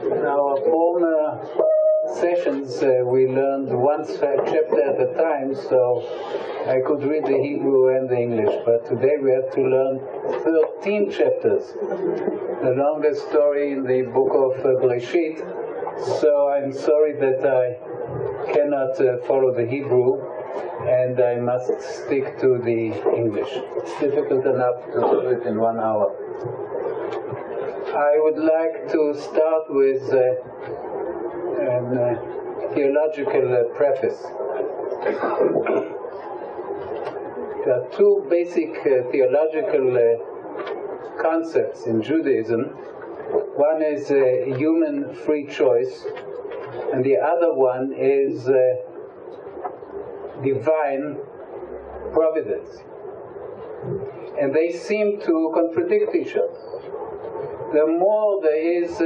In our former sessions, we learned one chapter at a time, so I could read the Hebrew and the English. But today we have to learn 13 chapters, the longest story in the book of Bereshit. So I'm sorry that I cannot follow the Hebrew, and I must stick to the English. It's difficult enough to do it in 1 hour. I would like to start with a theological preface. There are two basic theological concepts in Judaism. One is human free choice, and the other one is divine providence. And they seem to contradict each other. The more there is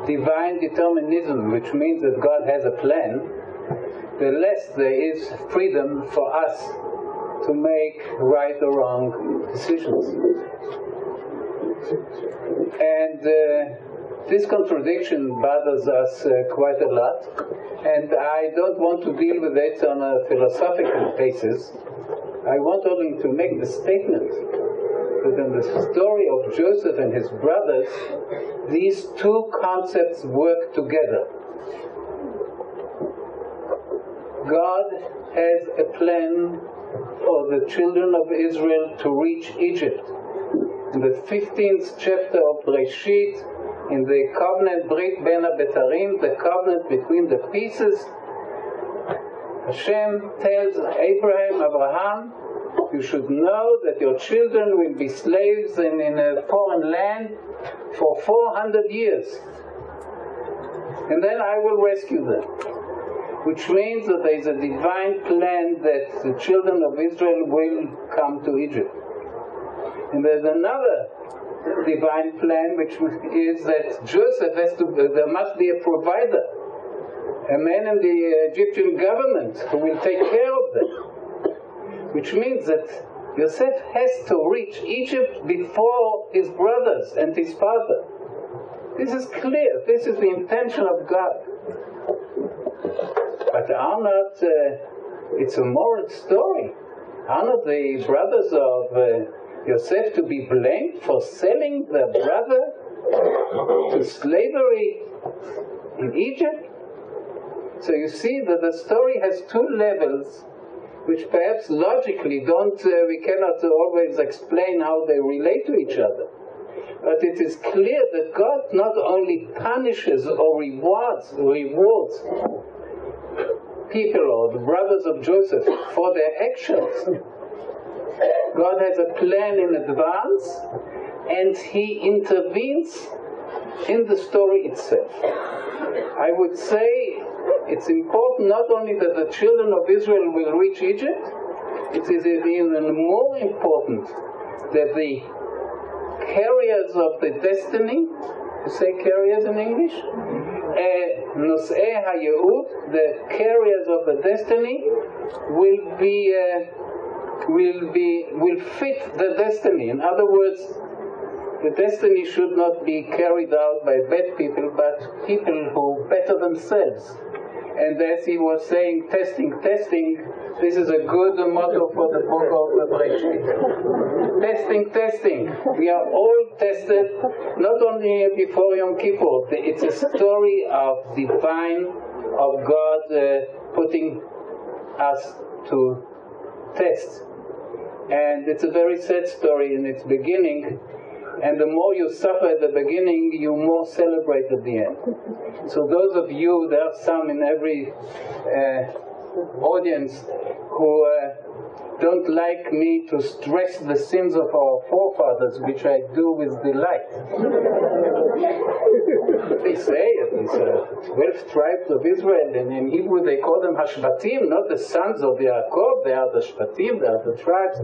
divine determinism, which means that God has a plan, the less there is freedom for us to make right or wrong decisions. And this contradiction bothers us quite a lot, and I don't want to deal with it on a philosophical basis. I want only to make the statement that in the story of Joseph and his brothers, these two concepts work together. God has a plan for the children of Israel to reach Egypt. In the 15th chapter of Bereshit, in the covenant Brit Ben HaBetarim, the covenant between the pieces, Hashem tells Abraham, you should know that your children will be slaves in a foreign land for 400 years. And then I will rescue them. Which means that there is a divine plan that the children of Israel will come to Egypt. And there's another divine plan, which is that Joseph there must be a provider, a man in the Egyptian government who will take care of them. Which means that Yosef has to reach Egypt before his brothers and his father. This is clear. This is the intention of God. But are not, it's a moral story. Are not the brothers of Yosef to be blamed for selling their brother to slavery in Egypt? So you see that the story has two levels, which perhaps logically we cannot always explain how they relate to each other. But it is clear that God not only punishes or rewards people or the brothers of Joseph for their actions. God has a plan in advance, and He intervenes in the story itself. I would say it's important not only that the children of Israel will reach Egypt, it is even more important that the carriers of the destiny, you say carriers in English? Nosei HaYeud, the carriers of the destiny, will fit the destiny. In other words, the destiny should not be carried out by bad people, but people who better themselves. And as he was saying, testing, this is a good motto for the book of Bereshit. Testing. We are all tested, not only before Yom Kippur. It's a story of God putting us to test. And it's a very sad story in its beginning. And the more you suffer at the beginning, you more celebrate at the end. So those of you, there are some in every audience who don't like me to stress the sins of our forefathers, which I do with delight. They say these 12 tribes of Israel, and in Hebrew they call them Hashvatim, not the sons of Yaakov, they are the Shvatim, they are the tribes.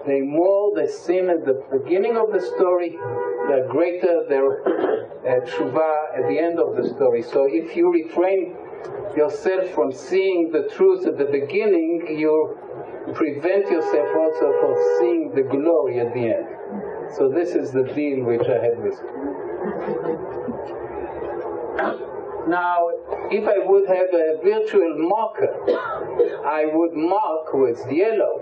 The more they sin at the beginning of the story, the greater their tshuva at the end of the story. So if you refrain yourself from seeing the truth at the beginning, you prevent yourself also from seeing the glory at the end. So this is the deal which I had with you. Now, if I would have a virtual marker, I would mark with yellow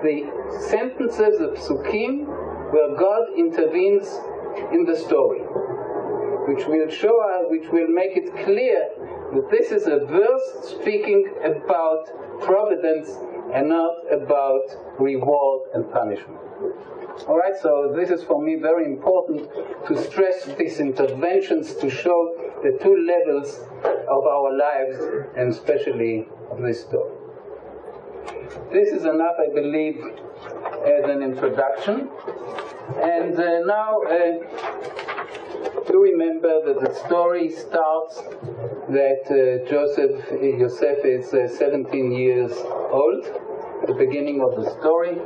the sentences of Psukim where God intervenes in the story, which will show us, which will make it clear that this is a verse speaking about providence and not about reward and punishment. All right, so this is for me very important to stress these interventions to show the two levels of our lives, and especially of this story. This is enough, I believe, as an introduction. And now, to remember that the story starts that Yosef is 17 years old, at the beginning of the story.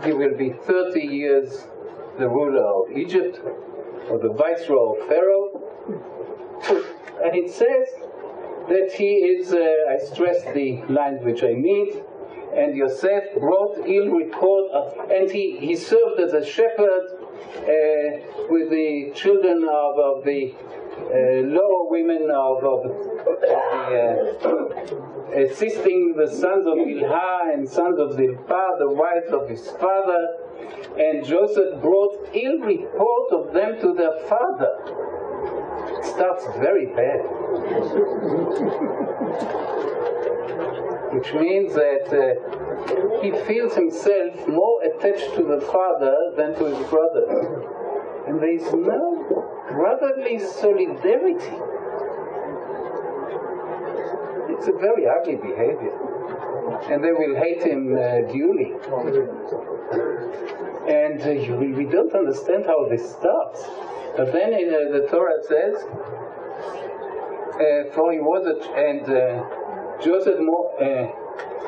He will be 30 years the ruler of Egypt, or the viceroy of Pharaoh. And it says that he is, I stress the lines which I need, and Yosef brought ill report of, and he served as a shepherd with the children of the lower women assisting the sons of Bilhah and sons of Zilpah, the wives of his father, and Joseph brought ill report of them to their father. It starts very bad. Which means that he feels himself more attached to the father than to his brothers. And there is no brotherly solidarity. It's a very ugly behavior. And they will hate him duly. And we don't understand how this starts. But then the Torah says, for he was Joseph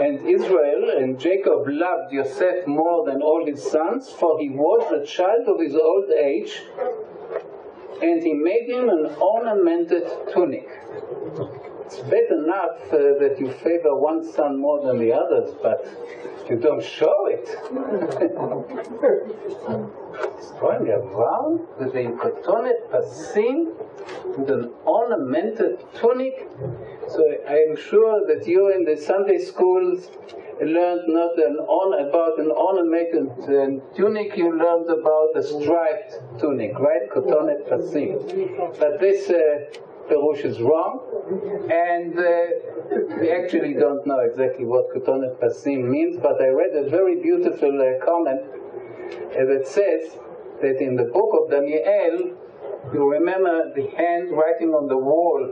and Israel and Jacob loved Yosef more than all his sons, for he was the child of his old age, and he made him an ornamented tunic. It's bad enough that you favor one son more than the others, but you don't show it. It's going around with a kotonet pasim, with an ornamented tunic. So I am sure that you in the Sunday schools learned not about an ornamented tunic, you learned about a striped tunic, right? Kotonet pasim. But this Perush is wrong, and we actually don't know exactly what Kotonet pasim means, but I read a very beautiful comment that says that in the book of Daniel, you remember the hand writing on the wall,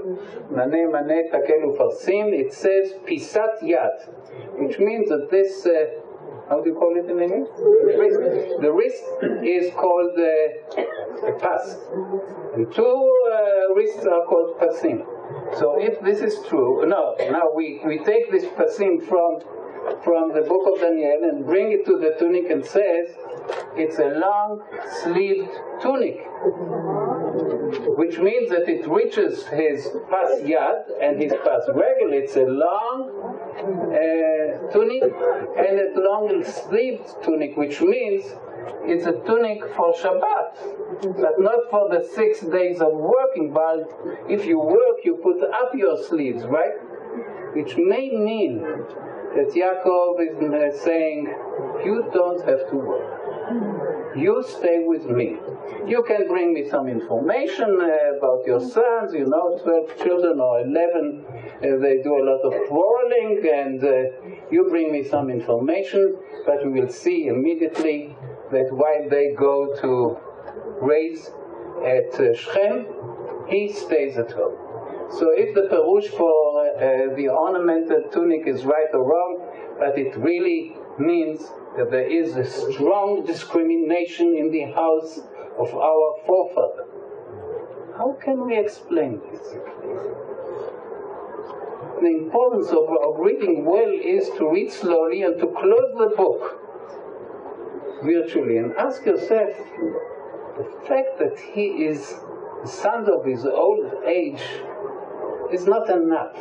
Mane Mane Takelu Farsim, it says Pisat Yad, which means that this, how do you call it in English? The wrist is called a pas. And two wrists are called pasim. So if this is true, now we take this pasim from the book of Daniel and bring it to the tunic and says it's a long-sleeved tunic, which means that it reaches his pas yad and his pas regel. It's a long tunic and a long-sleeved tunic, which means it's a tunic for Shabbat, but not for the 6 days of working. But if you work, you put up your sleeves, right? Which may mean that Yaakov is saying, you don't have to work. You stay with me. You can bring me some information about your sons, 12 children or 11, they do a lot of quarreling, and you bring me some information, but we will see immediately that while they go to raise at Shechem, he stays at home. So if the Perush for the ornamented tunic is right or wrong, but it really means that there is a strong discrimination in the house of our forefather. How can we explain this? The importance of reading well is to read slowly and to close the book virtually and ask yourself, the fact that he is the son of his old age is not enough.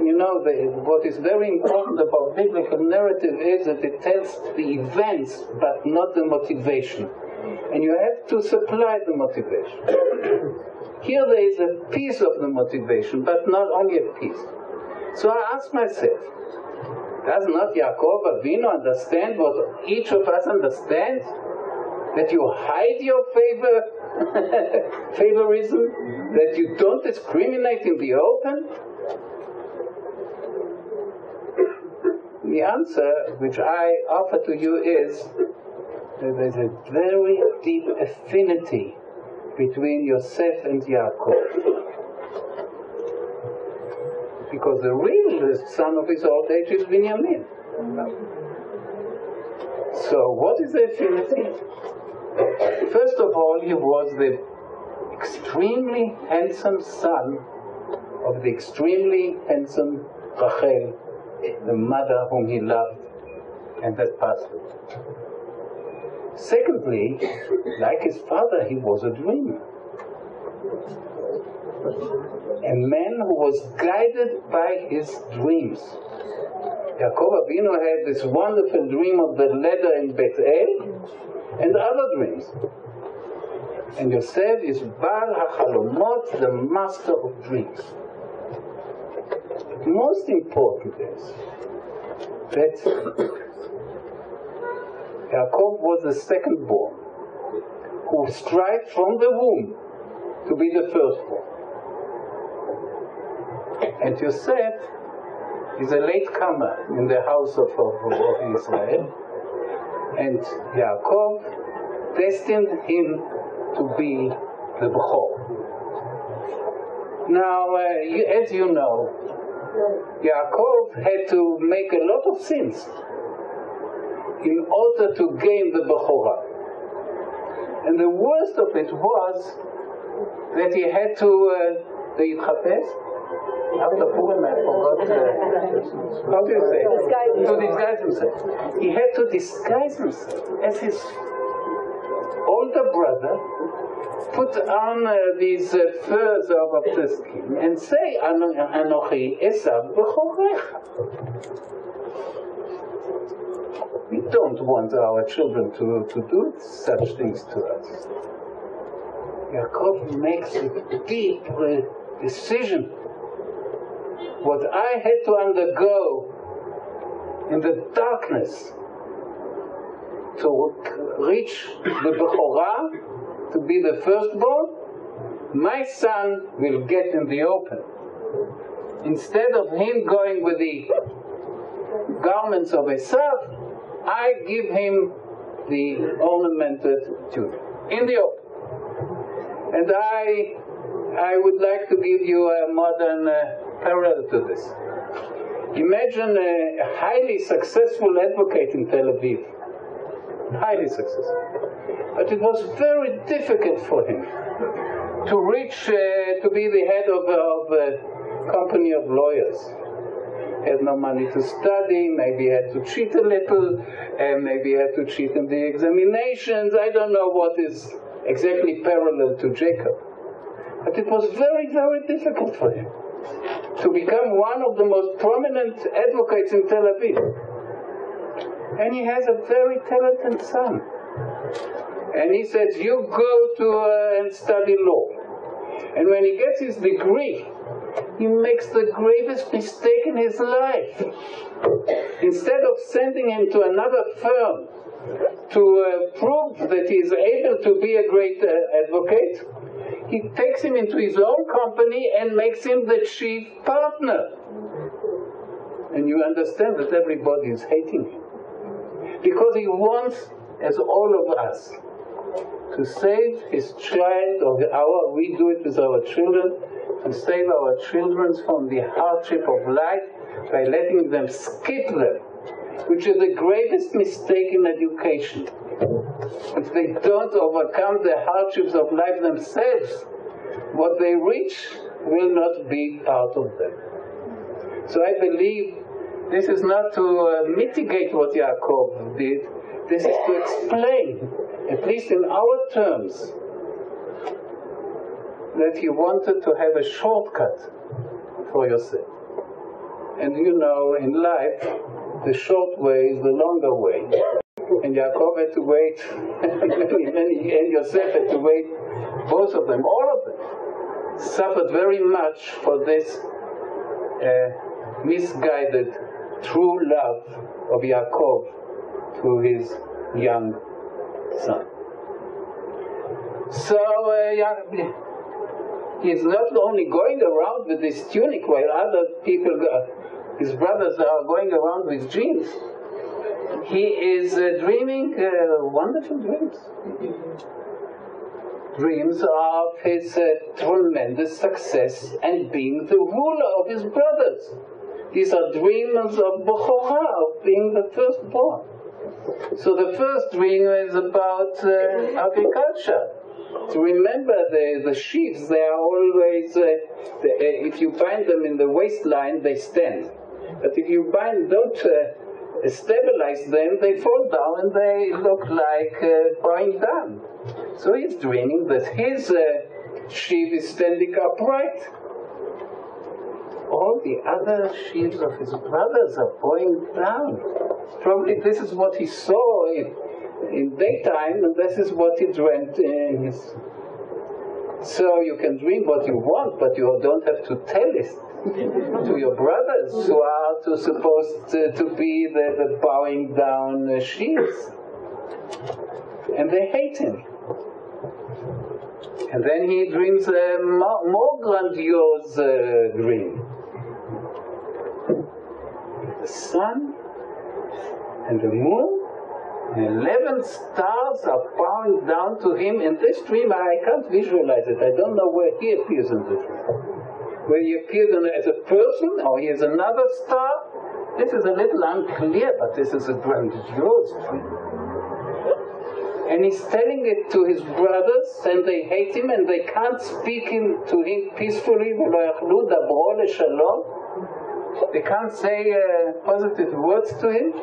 What is very important about biblical narrative is that it tells the events, but not the motivation. And you have to supply the motivation. Here there is a piece of the motivation, but not only a piece. So I ask myself, does not Yaakov Avinu understand what each of us understands? That you hide your favorism? That you don't discriminate in the open? The answer which I offer to you is that there's a very deep affinity between Yosef and Yaakov. Because the real son of his old age is Binyamin. So what is the affinity? First of all, he was the extremely handsome son of the extremely handsome Rachel, the mother whom he loved and that passed away. Secondly, like his father, he was a dreamer. A man who was guided by his dreams. Yaakov Avinu had this wonderful dream of the ladder in Bethel and other dreams. And Yosef is Baal HaChalomot, the master of dreams. Most important is that Yaakov was the second born, who strived from the womb to be the firstborn. And Yosef is a latecomer in the house of Israel, and Yaakov destined him to be the Bechor. Now, as you know, Yaakov had to make a lot of sins in order to gain the Bechorah. And the worst of it was that he had to להתחפש? After Purim, I forgot, how do you say? To disguise himself. He had to disguise himself as his older brother, put on these furs of the skin, and say, Anochi Esav B'chorecha. We don't want our children to do such things to us. Yaakov makes a deep decision. What I had to undergo in the darkness to reach the Bechorah, to be the firstborn, my son will get in the open. Instead of him going with the garments of Esav, I give him the ornamented tunic in the open. And I would like to give you a modern parallel to this. Imagine a highly successful advocate in Tel Aviv. Highly successful. But it was very difficult for him to reach, to be the head of a company of lawyers. He had no money to study, maybe he had to cheat a little, and maybe he had to cheat in the examinations. I don't know what is exactly parallel to Jacob. But it was very, very difficult for him to become one of the most prominent advocates in Tel Aviv. And he has a very talented son. And he says, you go to and study law. And when he gets his degree, he makes the gravest mistake in his life. Instead of sending him to another firm to prove that he is able to be a great advocate, he takes him into his own company and makes him the chief partner. And you understand that everybody is hating him. Because he wants, as all of us, to save his child, we do it with our children, to save our children from the hardship of life by letting them skip them, which is the greatest mistake in education. If they don't overcome the hardships of life themselves, what they reach will not be part of them. So I believe this is not to mitigate what Yaakov did, this is to explain, at least in our terms, that he wanted to have a shortcut for Yosef. And you know, in life, the short way is the longer way. And Yaakov had to wait, and Yosef had to wait. Both of them, all of them, suffered very much for this misguided, true love of Yaakov to his young son. So he's not only going around with this tunic while other people, his brothers, are going around with dreams. He is dreaming wonderful dreams. Dreams of his tremendous success and being the ruler of his brothers. These are dreams of Bechorah, of being the firstborn. So the first dream is about agriculture. To remember the sheaves, they are always, if you bind them in the waistline, they stand. But if you don't stabilize them, they fall down and they look like bowing down. So he's dreaming that his sheaf is standing upright. All the other sheaves of his brothers are bowing down. Probably this is what he saw in daytime, and this is what he dreamt in his... So you can dream what you want, but you don't have to tell it to your brothers, who are supposed to be the bowing down sheaves. And they hate him. And then he dreams a more grandiose dream. The sun and the moon and 11 stars are bowing down to him. In this dream, I can't visualize it. I don't know where he appears in this dream. Where he appears as a person, or he is another star. This is a little unclear, but this is a grandiose dream. And he's telling it to his brothers, and they hate him, and they can't speak to him peacefully. They can't say positive words to him.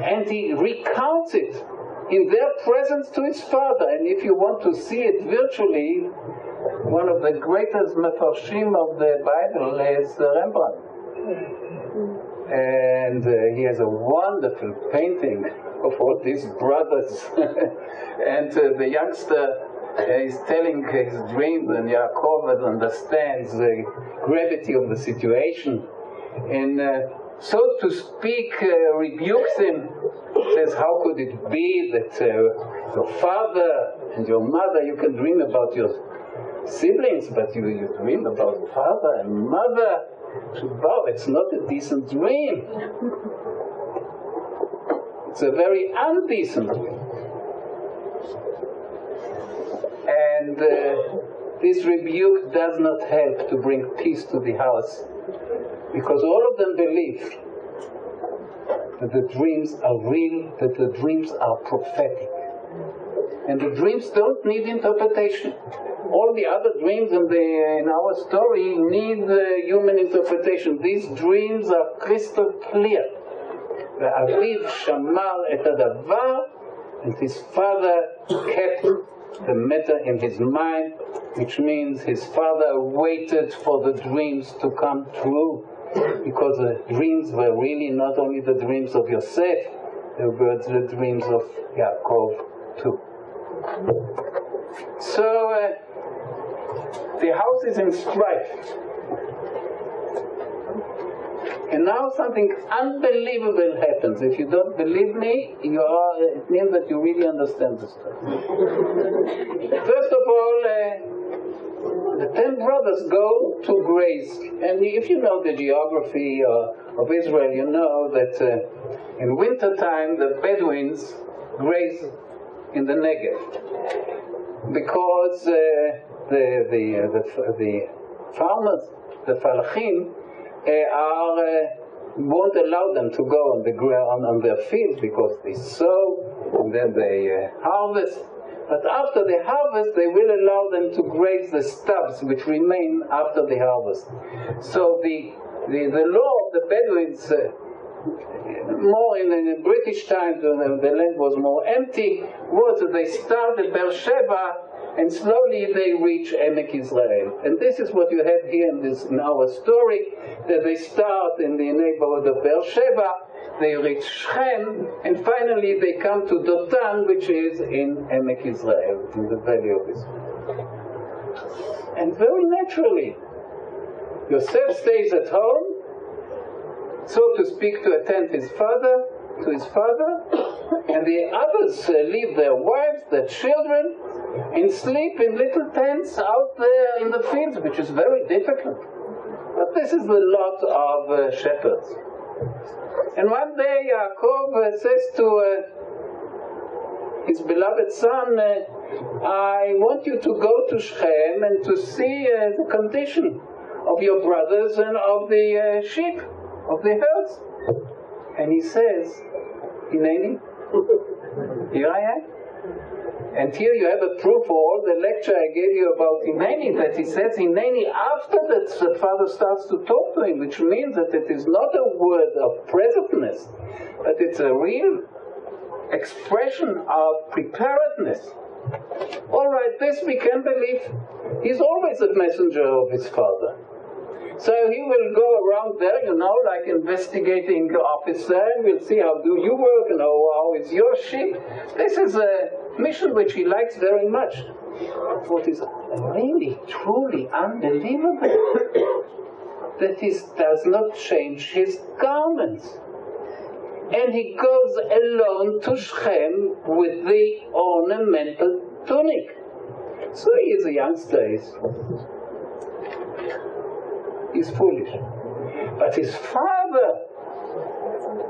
And he recounts it in their presence to his father. And if you want to see it virtually, one of the greatest mefarshim of the Bible is Rembrandt. And he has a wonderful painting of all these brothers. And the youngster is telling his dream, and Yaakov understands the gravity of the situation. And so to speak, rebukes him, says, how could it be that your father and your mother, you can dream about your siblings, but you dream about father and mother? Wow, it's not a decent dream. It's a very undecent dream. And this rebuke does not help to bring peace to the house, because all of them believe that the dreams are real, that the dreams are prophetic. And the dreams don't need interpretation. All the other dreams in our story need human interpretation. These dreams are crystal clear. Aviv shamar et hadavar, and his father kept the matter in his mind, which means his father waited for the dreams to come true, because the dreams were really not only the dreams of Yosef, they were the dreams of Yaakov too. So the house is in strife. And now something unbelievable happens. If you don't believe me, it means that you really understand the story. First of all, the 10 brothers go to graze. And if you know the geography of Israel, you know that in wintertime the Bedouins graze in the Negev. Because the farmers, the Falachim, won't allow them to go on the ground on their fields, because they sow and then they harvest. But after the harvest, they will allow them to graze the stubs which remain after the harvest. So the law of the Bedouins, more in the British times when the land was more empty, was that they started Beersheba And slowly they reach Emek Israel. And this is what you have here in our story, that they start in the neighborhood of Beersheba, they reach Shechem, and finally they come to Dotan, which is in Emek Israel, in the valley of Israel. And very naturally, Yosef stays at home, so to speak, to attend his father, and the others leave their wives, their children, and sleep in little tents out there in the fields, which is very difficult. But this is the lot of shepherds. And one day Yaakov says to his beloved son, I want you to go to Shechem and to see the condition of your brothers and of the sheep, of the herds. And he says, Hineni, here I am. And here you have a proof for all the lecture I gave you about Hineni, that he says Hineni after that the father starts to talk to him, which means that it is not a word of presentness, but it's a real expression of preparedness. All right, this we can believe. He's always a messenger of his father. So he will go around there, like investigating officer, and we'll see how do you work and how is your sheep. This is a mission which he likes very much. What is really, truly unbelievable, that he does not change his garments. And he goes alone to Shechem with the ornamental tunic. So he is a youngster, he's foolish. But his father,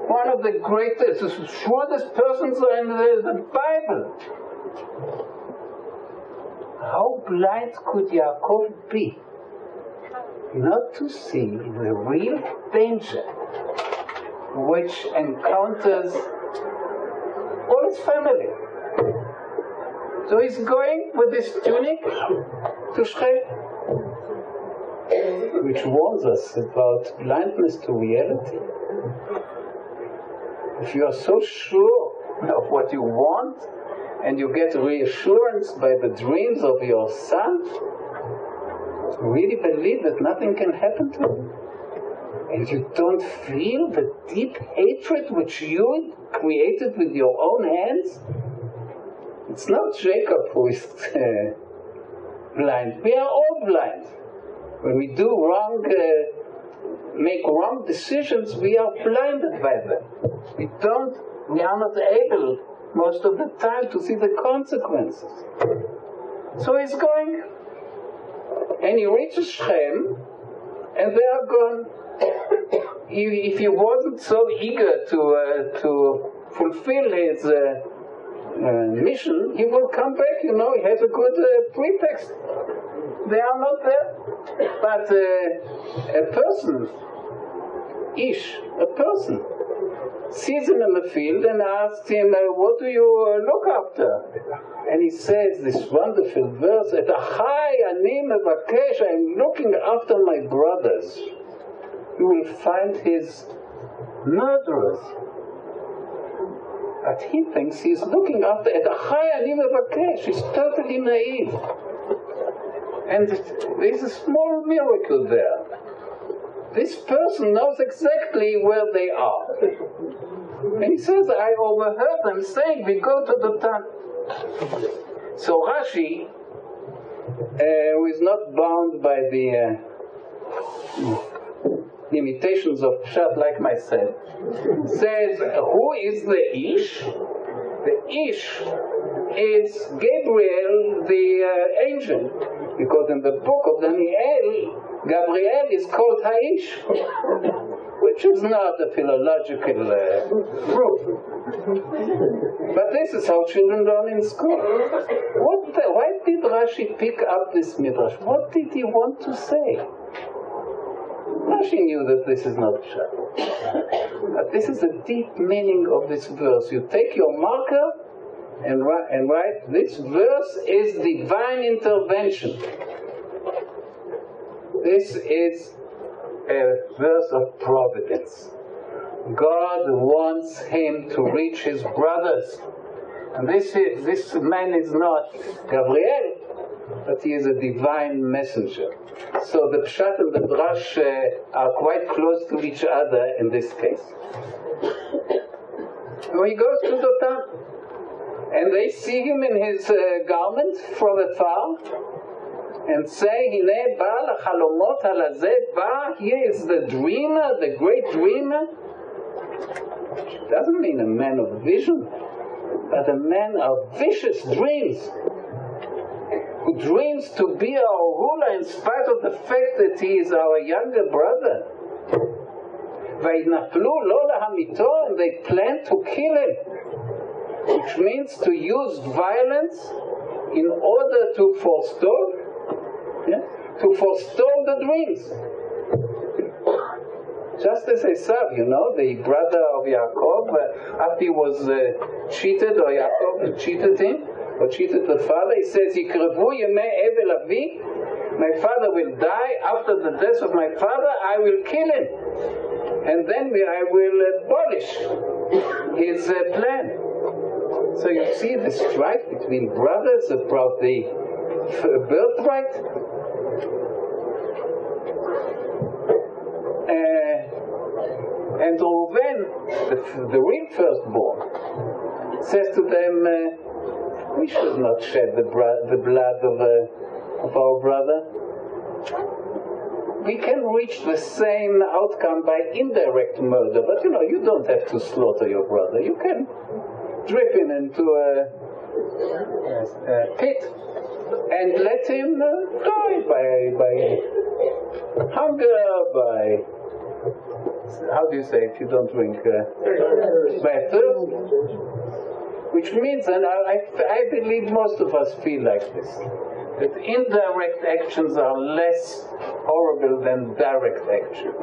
one of the greatest, shrewdest persons in the Bible, how blind could Yaakov be not to see the real danger which encounters all his family? So he's going with this tunic to Shechem, which warns us about blindness to reality. If you are so sure of what you want, and you get reassurance by the dreams of your son, you really believe that nothing can happen to him, and you don't feel the deep hatred which you created with your own hands, it's not Jacob who is blind. We are all blind. When we do wrong, make wrong decisions, we are blinded by them. We are not able most of the time to see the consequences. So he's going, and he reaches Shechem, and they are gone. If he wasn't so eager to fulfill his mission, he will come back. He has a good pretext. They are not there. But a person, a person, sees him in the field and asks him, what do you look after? And he says this wonderful verse, Achai ani mevakesh, I'm looking after my brothers. You will find his murderers. But he thinks he's looking after Achai ani mevakesh. He's totally naive. And there's a small miracle there. This person knows exactly where they are. And he says, I overheard them saying, we go to the town. So Rashi, who is not bound by the limitations of Pshat like myself, says, who is the Ish? The Ish is Gabriel, the angel, because in the book of Daniel, Gabriel is called Haish, which is not a philological proof. But this is how children learn in school. Why did Rashi pick up this midrash? What did he want to say? Rashi knew that this is not Pshat. But this is the deep meaning of this verse. You take your marker and write, this verse is divine intervention. This is a verse of providence. God wants him to reach his brothers. And this man is not Gabriel, but he is a divine messenger. So the Pshat and the Drash are quite close to each other in this case. So he goes to Dotan, and they see him in his garment from afar, and say, Hine ba lachalomot halazeh ba, here is the dreamer, the great dreamer. It doesn't mean a man of vision, but a man of vicious dreams, who dreams to be our ruler in spite of the fact that he is our younger brother. Vayinaflu lo lahamito, and they plan to kill him, which means to use violence in order to forestall the dreams. Just as Esav, the brother of Yaakov, after he was cheated, or Yaakov cheated him, or cheated the father, he says, Yikrevu yemei evel avi, my father will die. After the death of my father, I will kill him, and then I will abolish his plan. So you see the strife between brothers about the birthright. And Reuven, the real firstborn, says to them, we should not shed the blood of our brother. We can reach the same outcome by indirect murder, but you don't have to slaughter your brother. You can drip him into a pit and let him die by hunger, by, how do you say if you don't drink? By thirst. Which means, and I believe most of us feel like this, that indirect actions are less horrible than direct action.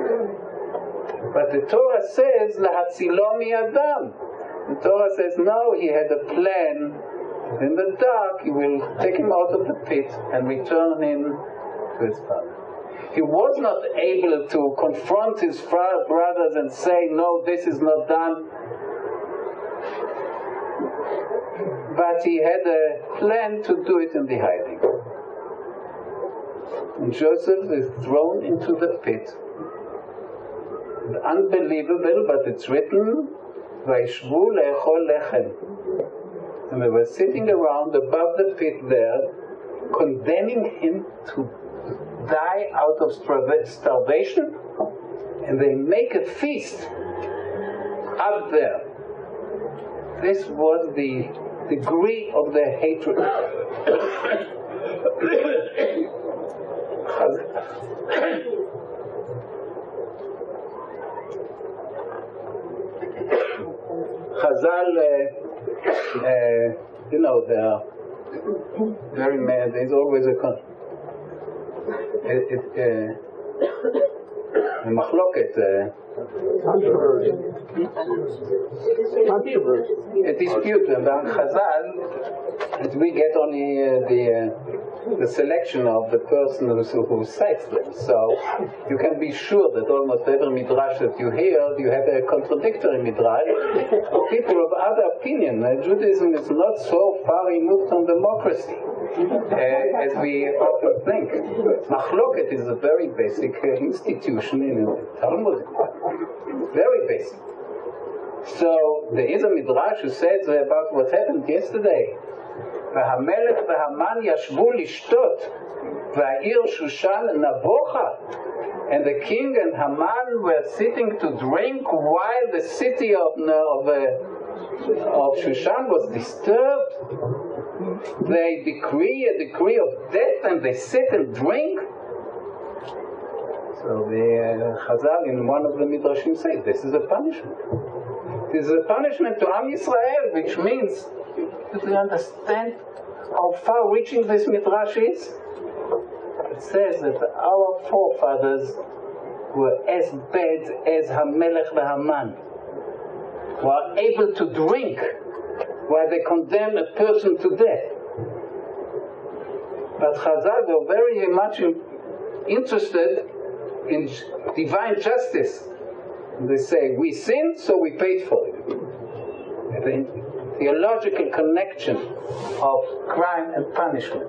But the Torah says, Lahatzilo mi'adam. The Torah says, no, he had a plan. In the dark, he will take him out of the pit and return him to his father. He was not able to confront his brothers and say, no, this is not done. But he had a plan to do it in the hiding. And Joseph is thrown into the pit. Unbelievable, but it's written, Vayishvu le'echol lechem. And they were sitting around above the pit there, condemning him to die out of starvation, and they make a feast up there. This was the degree of their hatred. Chazal, they are very mad. There's always a machloket, a dispute among Chazal, and we get only the selection of the person who cites them. So you can be sure that almost every midrash that you hear, you have a contradictory midrash of people of other opinion. Judaism is not so far removed from democracy as we often think. Machloket is a very basic institution in the Talmud. Very basic. So there is a midrash who says about what happened yesterday. והמלך והמן ישבו לשתות, והעיר שושן נבוכה. And the king and Haman were sitting to drink while the city of Shushan was disturbed. They decree a decree of death and they sit and drink. So the Chazal in one of the Midrashim say, this is a punishment. This is a punishment to Am Yisrael, which means, do you understand how far-reaching this Midrash is? It says that our forefathers were as bad as Hamelech v'Haman, who are able to drink while they condemn a person to death. But Chazal were very much interested in divine justice. They say, we sinned, so we paid for it. The theological connection of crime and punishment.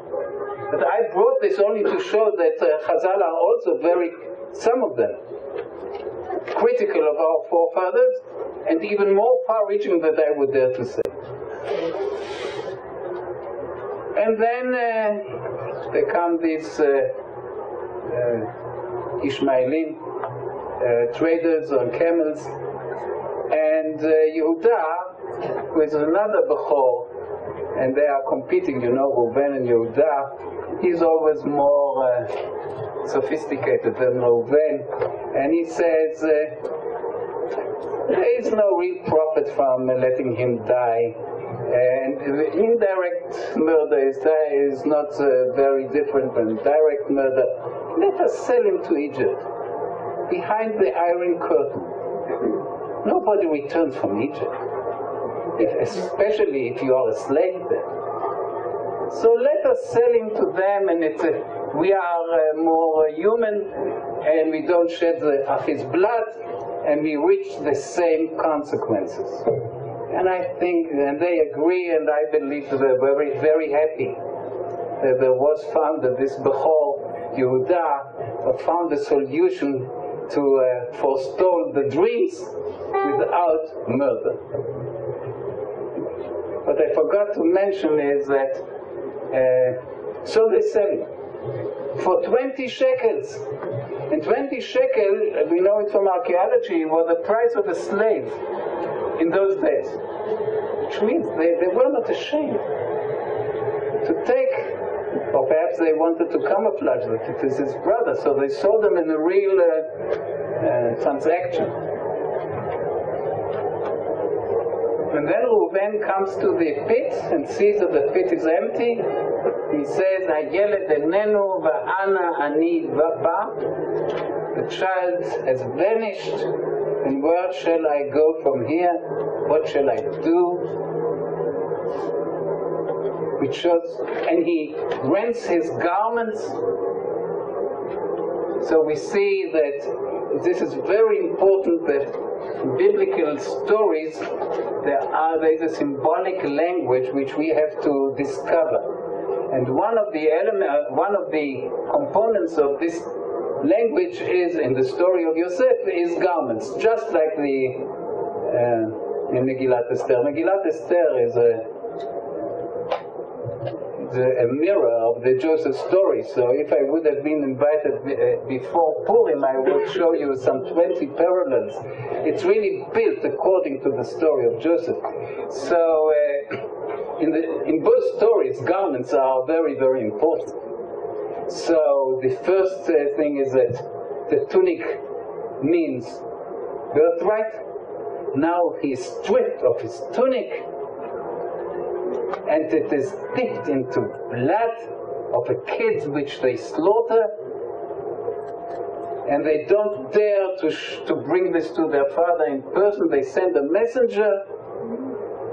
But I brought this only to show that Chazal are also some of them, critical of our forefathers, and even more far-reaching than I would dare to say. And then there come these Ishmaelim, traders on camels, and Yehuda, who is another Bechor, and they are competing, Reuven and Yehuda. He's always more sophisticated than Reuven, and he says, there is no real profit from letting him die, and indirect murder is not very different than direct murder. Let us sell him to Egypt, behind the iron curtain. Nobody returns from Egypt, especially if you are a slave there. So let us sell him to them, and we are more human, and we don't shed of his blood, and we reach the same consequences. And I think, and they agree, and I believe they're very, very happy that there was found that this Bechor, Yehuda, found a solution to forestall the dreams without murder. What I forgot to mention is that, so they sell it for 20 shekels. And 20 shekel, we know it from archaeology, was the price of a slave in those days. Which means they were not ashamed to take, or perhaps they wanted to camouflage that it is his brother, so they sold them in a real transaction. When then Reuven comes to the pit and sees that the pit is empty, he says, "Hayeled enenu va'ana ani vapa." The child has vanished, and where shall I go from here? What shall I do? Which shows, and he rents his garments. So we see that this is very important, that in biblical stories there is a symbolic language which we have to discover. And one of the components of this language is, in the story of Yosef, is garments, just like in Megillat Esther. Megillat Esther is a mirror of the Joseph story. So if I would have been invited before Purim, I would show you some 20 parallels. It's really built according to the story of Joseph. So in both stories, garments are very, very important. So the first thing is that the tunic means birthright. Now he is stripped of his tunic, and it is dipped into blood of a kid which they slaughter, and they don't dare to bring this to their father in person. They send a messenger.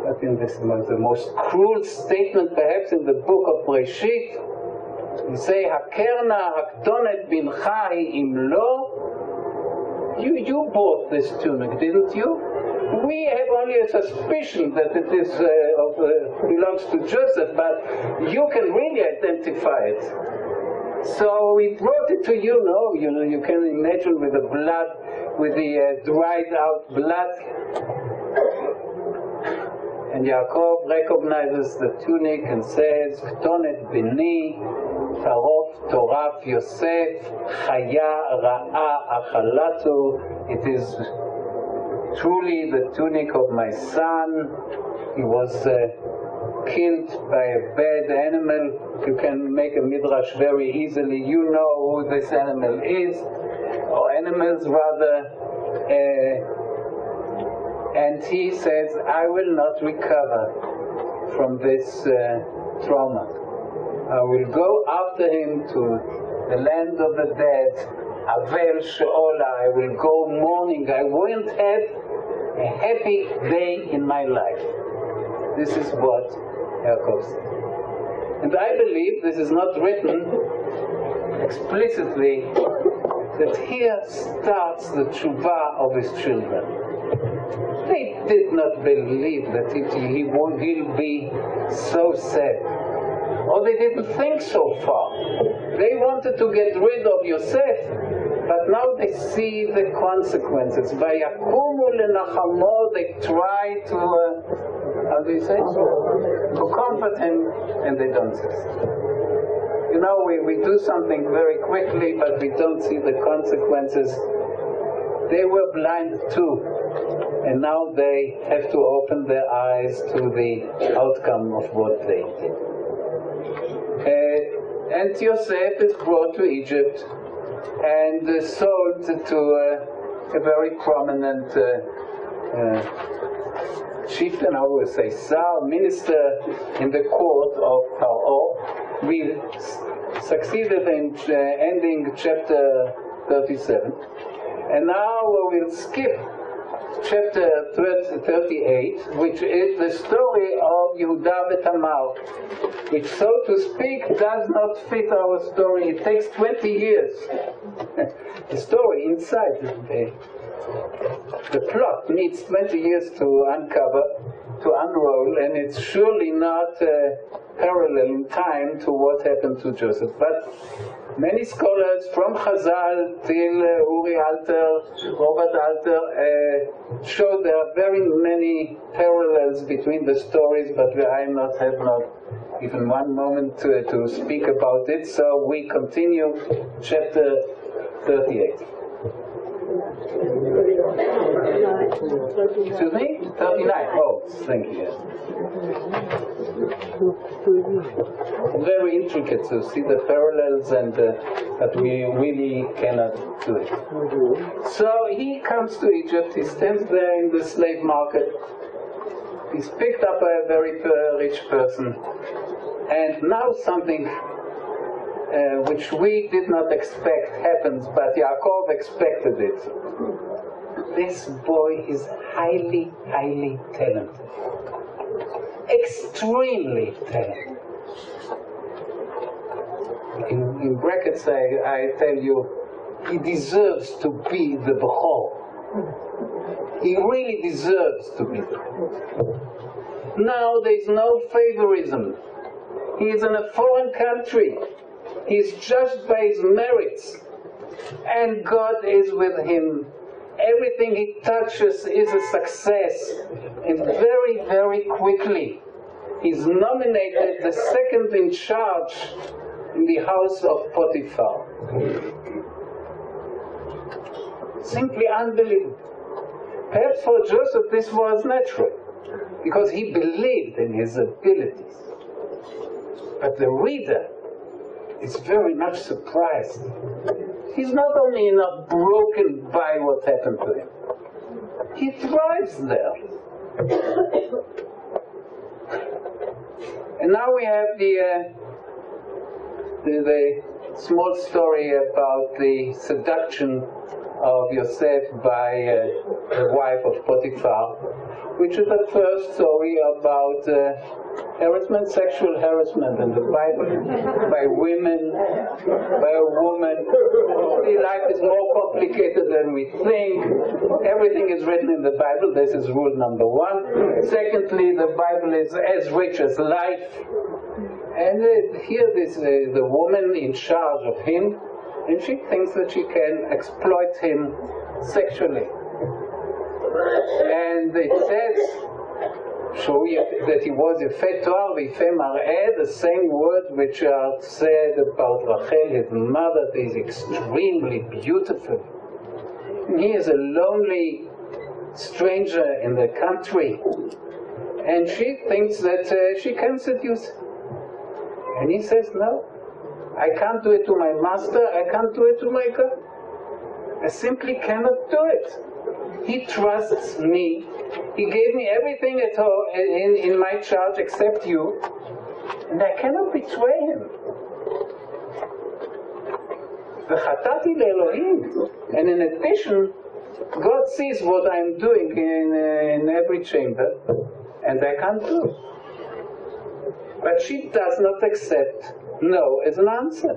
I think this was the most cruel statement perhaps in the book of Breshit. You say, "Hakerna haktonet bincha hi im lo." You bought this tunic, didn't you? We have only a suspicion that it is belongs to Joseph, but you can really identify it. So we brought it to you. No, you can imagine with the blood, with the dried out blood. And Yaakov recognizes the tunic and says, "Ktonet bini, tarof toraf Yosef, chaya ra'a achalatu." It is truly the tunic of my son. He was killed by a bad animal. You can make a midrash very easily. You know who this animal is, or animals rather. And he says, "I will not recover from this trauma. I will go after him to the land of the dead, Avel Sheola. I will go mourning. I won't have a happy day in my life." This is what Yaakov said. And I believe this is not written explicitly, that here starts the tshuva of his children. They did not believe that he will be so sad. or they didn't think so far. They wanted to get rid of Yosef, but now they see the consequences. Vayakumu lenachamo, they try to, how do you say? To comfort him, and they don't succeed. You know, we do something very quickly, but we don't see the consequences. They were blind too, and now they have to open their eyes to the outcome of what they did. And Yosef is brought to Egypt and sold to a very prominent chieftain, I would say, Sar, minister in the court of Paro. We succeeded in ending chapter 37. And now we'll skip chapter 38, which is the story of Yehuda Tamar, which, so to speak, does not fit our story. It takes 20 years. The story inside the plot needs 20 years to uncover, to unroll, and it's surely not parallel in time to what happened to Joseph. But many scholars, from Chazal till Uri Alter, Robert Alter, show there are very many parallels between the stories, but I have not even one moment to speak about it, so we continue chapter 38. Excuse me? 39. Oh, thank you. Yes. Very intricate to see the parallels, and but we really cannot do it. So he comes to Egypt. He stands there in the slave market. He's picked up by a very rich person, and now something which we did not expect happens, but Yaakov expected it. This boy is highly, highly talented. Extremely talented. In brackets, I tell you, he deserves to be the Bechor. He really deserves to be there. Now, there is no favorism. He is in a foreign country. He is judged by his merits, and God is with him. Everything he touches is a success, and very, very quickly he's nominated the second in charge in the house of Potiphar. Simply unbelievable. Perhaps for Joseph this was natural, because he believed in his abilities. But the reader is very much surprised. He's not only not broken by what happened to him, he thrives there. And now we have the small story about the seduction of Yosef by the wife of Potiphar, which is the first story about harassment, sexual harassment in the Bible, by women, by a woman. Life is more complicated than we think. Everything is written in the Bible. This is rule number one. Secondly, the Bible is as rich as life. And here is the woman in charge of him, and she thinks that she can exploit him sexually. And it says, that he was Yefeh Toar v'Yefeh Mar'eh, the same word which are said about Rachel, his mother, that is extremely beautiful. And he is a lonely stranger in the country, and she thinks that she can seduce him. And he says, no, I can't do it to my master, I can't do it to my God. I simply cannot do it. He trusts me. He gave me everything at all in my charge except you, and I cannot betray him. V'chatati le'Elohim. And in addition, God sees what I'm doing in every chamber, and I can't do it. But she does not accept no as an answer.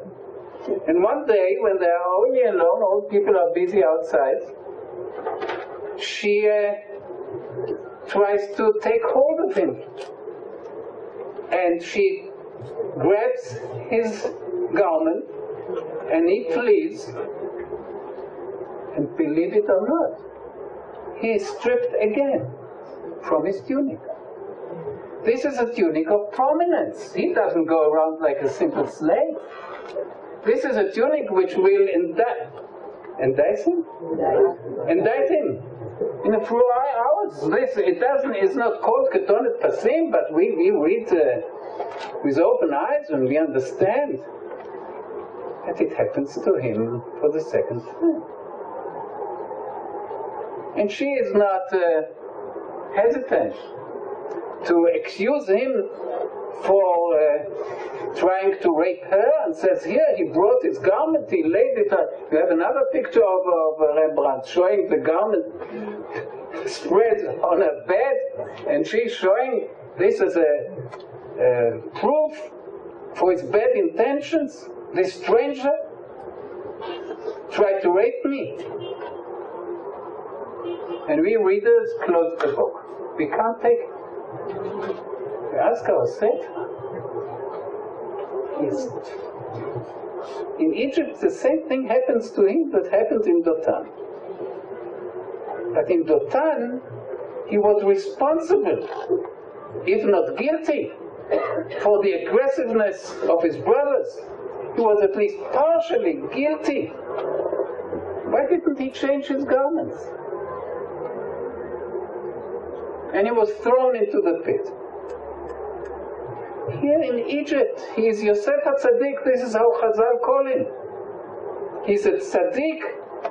And one day, when they are only alone, all people are busy outside, she tries to take hold of him. And she grabs his garment and he flees. And believe it or not, he is stripped again from his tunic. This is a tunic of prominence. He doesn't go around like a simple slave. This is a tunic which will indict him in a few hours. It's not called Ketonet Pasim, but we read with open eyes and we understand that it happens to him for the second time. And she is not hesitant to accuse him for trying to rape her, and says here he brought his garment, he laid it on. You have another picture of Rembrandt showing the garment spread on a bed, and she's showing this as a proof for his bad intentions. This stranger tried to rape me. And we readers close the book. We can't take it. We ask ourselves, in Egypt the same thing happens to him that happened in Dotan. But in Dotan, he was responsible, if not guilty, for the aggressiveness of his brothers. He was at least partially guilty. Why didn't he change his garments? And he was thrown into the pit. Here in Egypt, he is Yosef HaTzadik. This is how Chazal call him. He's a tzaddik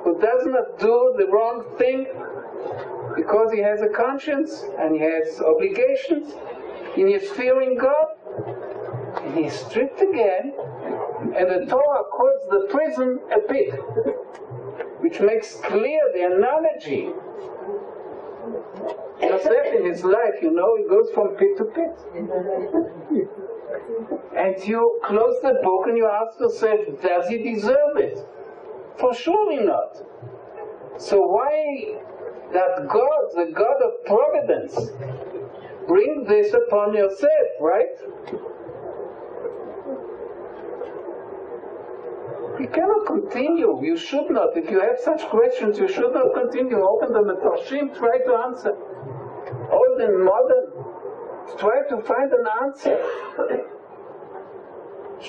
who does not do the wrong thing because he has a conscience and he has obligations and he is fearing God. And he is stripped again, and the Torah calls the prison a pit, which makes clear the analogy. Yosef in his life, he goes from pit to pit. And you close the book and you ask yourself, does he deserve it? For surely not. So why that God, the God of providence, bring this upon Yosef, right? You cannot continue. You should not. If you have such questions, you should not continue. Open the Mefarshim, try to answer. Old and modern, try to find an answer.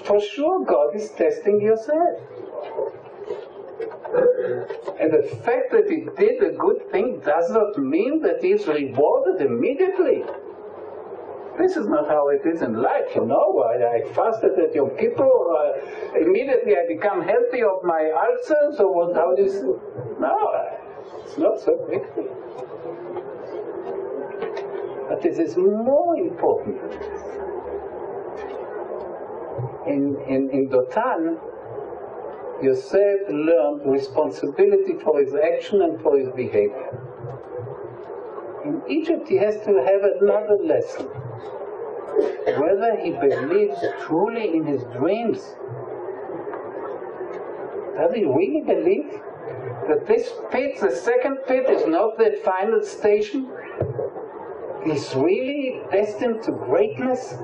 For sure, God is testing Yosef. And the fact that he did a good thing does not mean that he is rewarded immediately. This is not how it is in life, I fasted at Yom Kippur, immediately I become healthy of my ulcers, or what, how this? No, it's not so quickly. But this is more important. In Dotan, Yosef learned responsibility for his action and for his behavior. In Egypt, he has to have another lesson. Whether he believes truly in his dreams. Does he really believe that this pit, the second pit, is not the final station? He's really destined to greatness?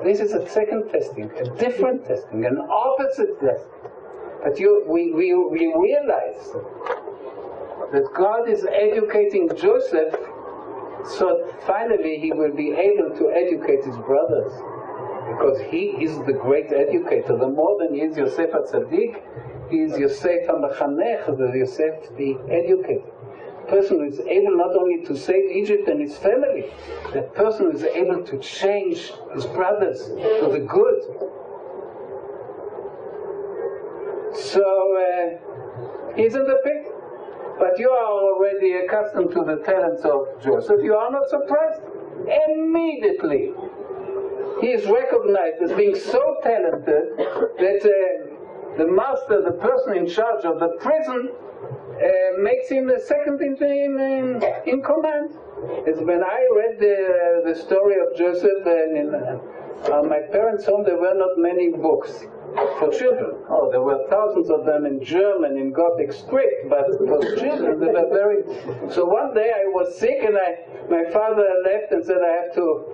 This is a second testing, a different testing, an opposite testing. But we realize that God is educating Joseph, so finally he will be able to educate his brothers, because he is the great educator. The more than he is Yosef HaTzadik, he is Yosef HaMechanech, the Yosef the educator. The person who is able not only to save Egypt and his family, the person who is able to change his brothers to the good. So he's in the pit. But you are already accustomed to the talents of Joseph. You are not surprised. Immediately, he is recognized as being so talented that the master, the person in charge of the prison, makes him the second in command. It's when I read the story of Joseph, and in my parents' home there were not many books for children. Oh, there were thousands of them in German, in Gothic script, but for children they were very... So one day I was sick and my father left and said I have to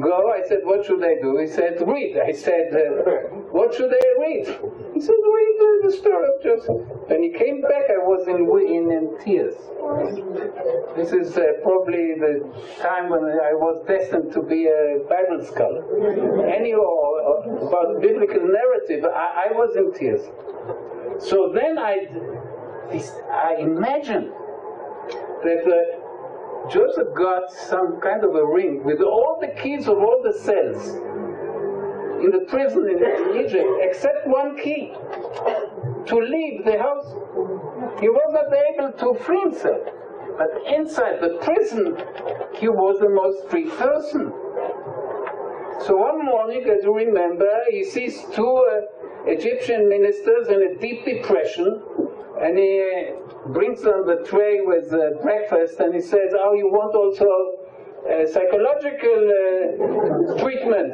go. I said, what should I do? He said, read. I said, what should I read? He said, read the story of Joseph. When he came back, I was in tears. This is probably the time when I was destined to be a Bible scholar. Anyhow, about biblical narrative, I was in tears. So then I imagined that Joseph got some kind of a ring with all the keys of all the cells in the prison in Egypt, except one key, to leave the house. He was not able to free himself. But inside the prison, he was the most free person. So one morning, as you remember, he sees two Egyptian ministers in a deep depression, and he brings them the tray with breakfast, and he says, oh, you want also psychological treatment?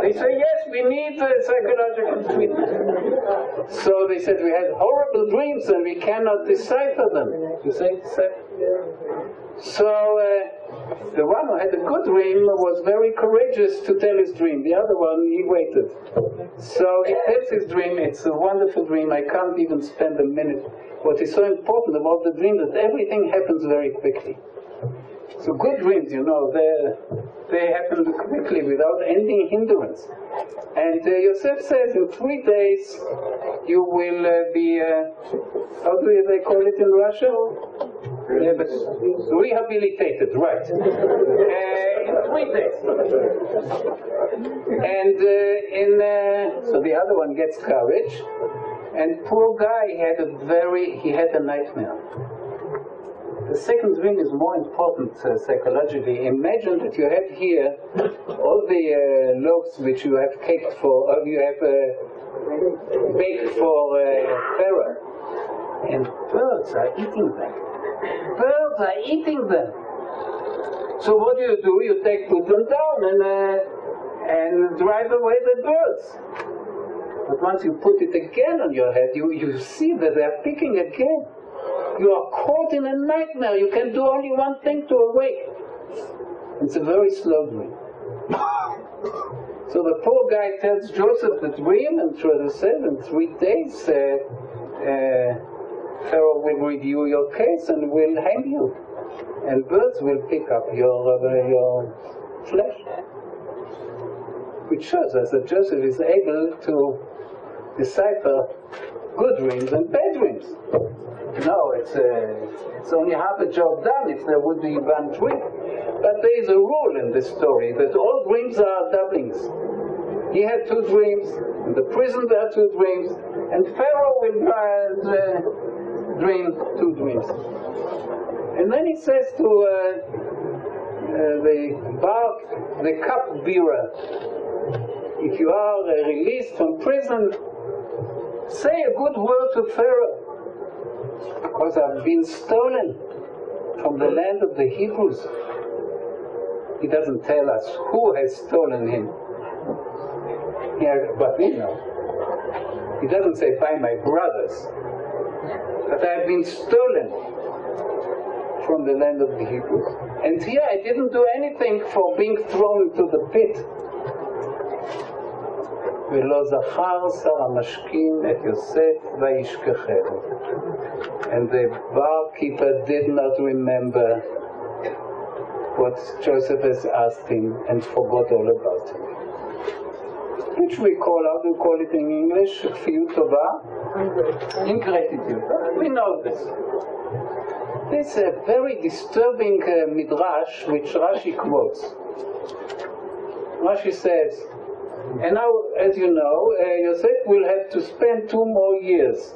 They say, yes, we need psychological treatment. So they said, we had horrible dreams and we cannot decipher them. You say, so the one who had a good dream was very courageous to tell his dream. The other one, he waited. So he tells his dream. It's a wonderful dream. I can't even spend a minute. What is so important about the dream is that everything happens very quickly. So good dreams, you know, they happen quickly without any hindrance. And Yosef says in 3 days you will be, how do they call it in Russia? Yeah, but rehabilitated, right. In 3 days. And so the other one gets courage, and poor guy he had a nightmare. The second dream is more important psychologically. Imagine that you have here all the loaves which you have baked for Pharaoh, and birds are eating them. Birds are eating them. So what do? You put them down and drive away the birds. But once you put it again on your head, you see that they are picking again. You are caught in a nightmare. You can do only one thing to awake. It's a very slow dream. So the poor guy tells Joseph the dream, and Joseph says, in 3 days, Pharaoh will review your case and will hang you. And birds will pick up your flesh. Which shows us that Joseph is able to decipher good dreams and bad dreams. No, it's only half a job done if there would be one dream. But there is a rule in this story that all dreams are doublings. He had 2 dreams, in the prison there are 2 dreams, and Pharaoh will dream 2 dreams. And then he says to the cupbearer, if you are released from prison, say a good word to Pharaoh, because I've been stolen from the land of the Hebrews. He doesn't tell us who has stolen him. Yeah, but we know. He doesn't say by my brothers, but I've been stolen from the land of the Hebrews. And here I didn't do anything for being thrown into the pit. ולא זכר שר המשקים את יוסף וישכחהו. And the barkeeper did not remember what Joseph has asked him and forgot all about it. Which we call, how do you call it in English? Kfiyut tova? Ingratitude. We know this. This is a very disturbing midrash which Rashi quotes. Rashi says, and now, as you know, Yosef will have to spend 2 more years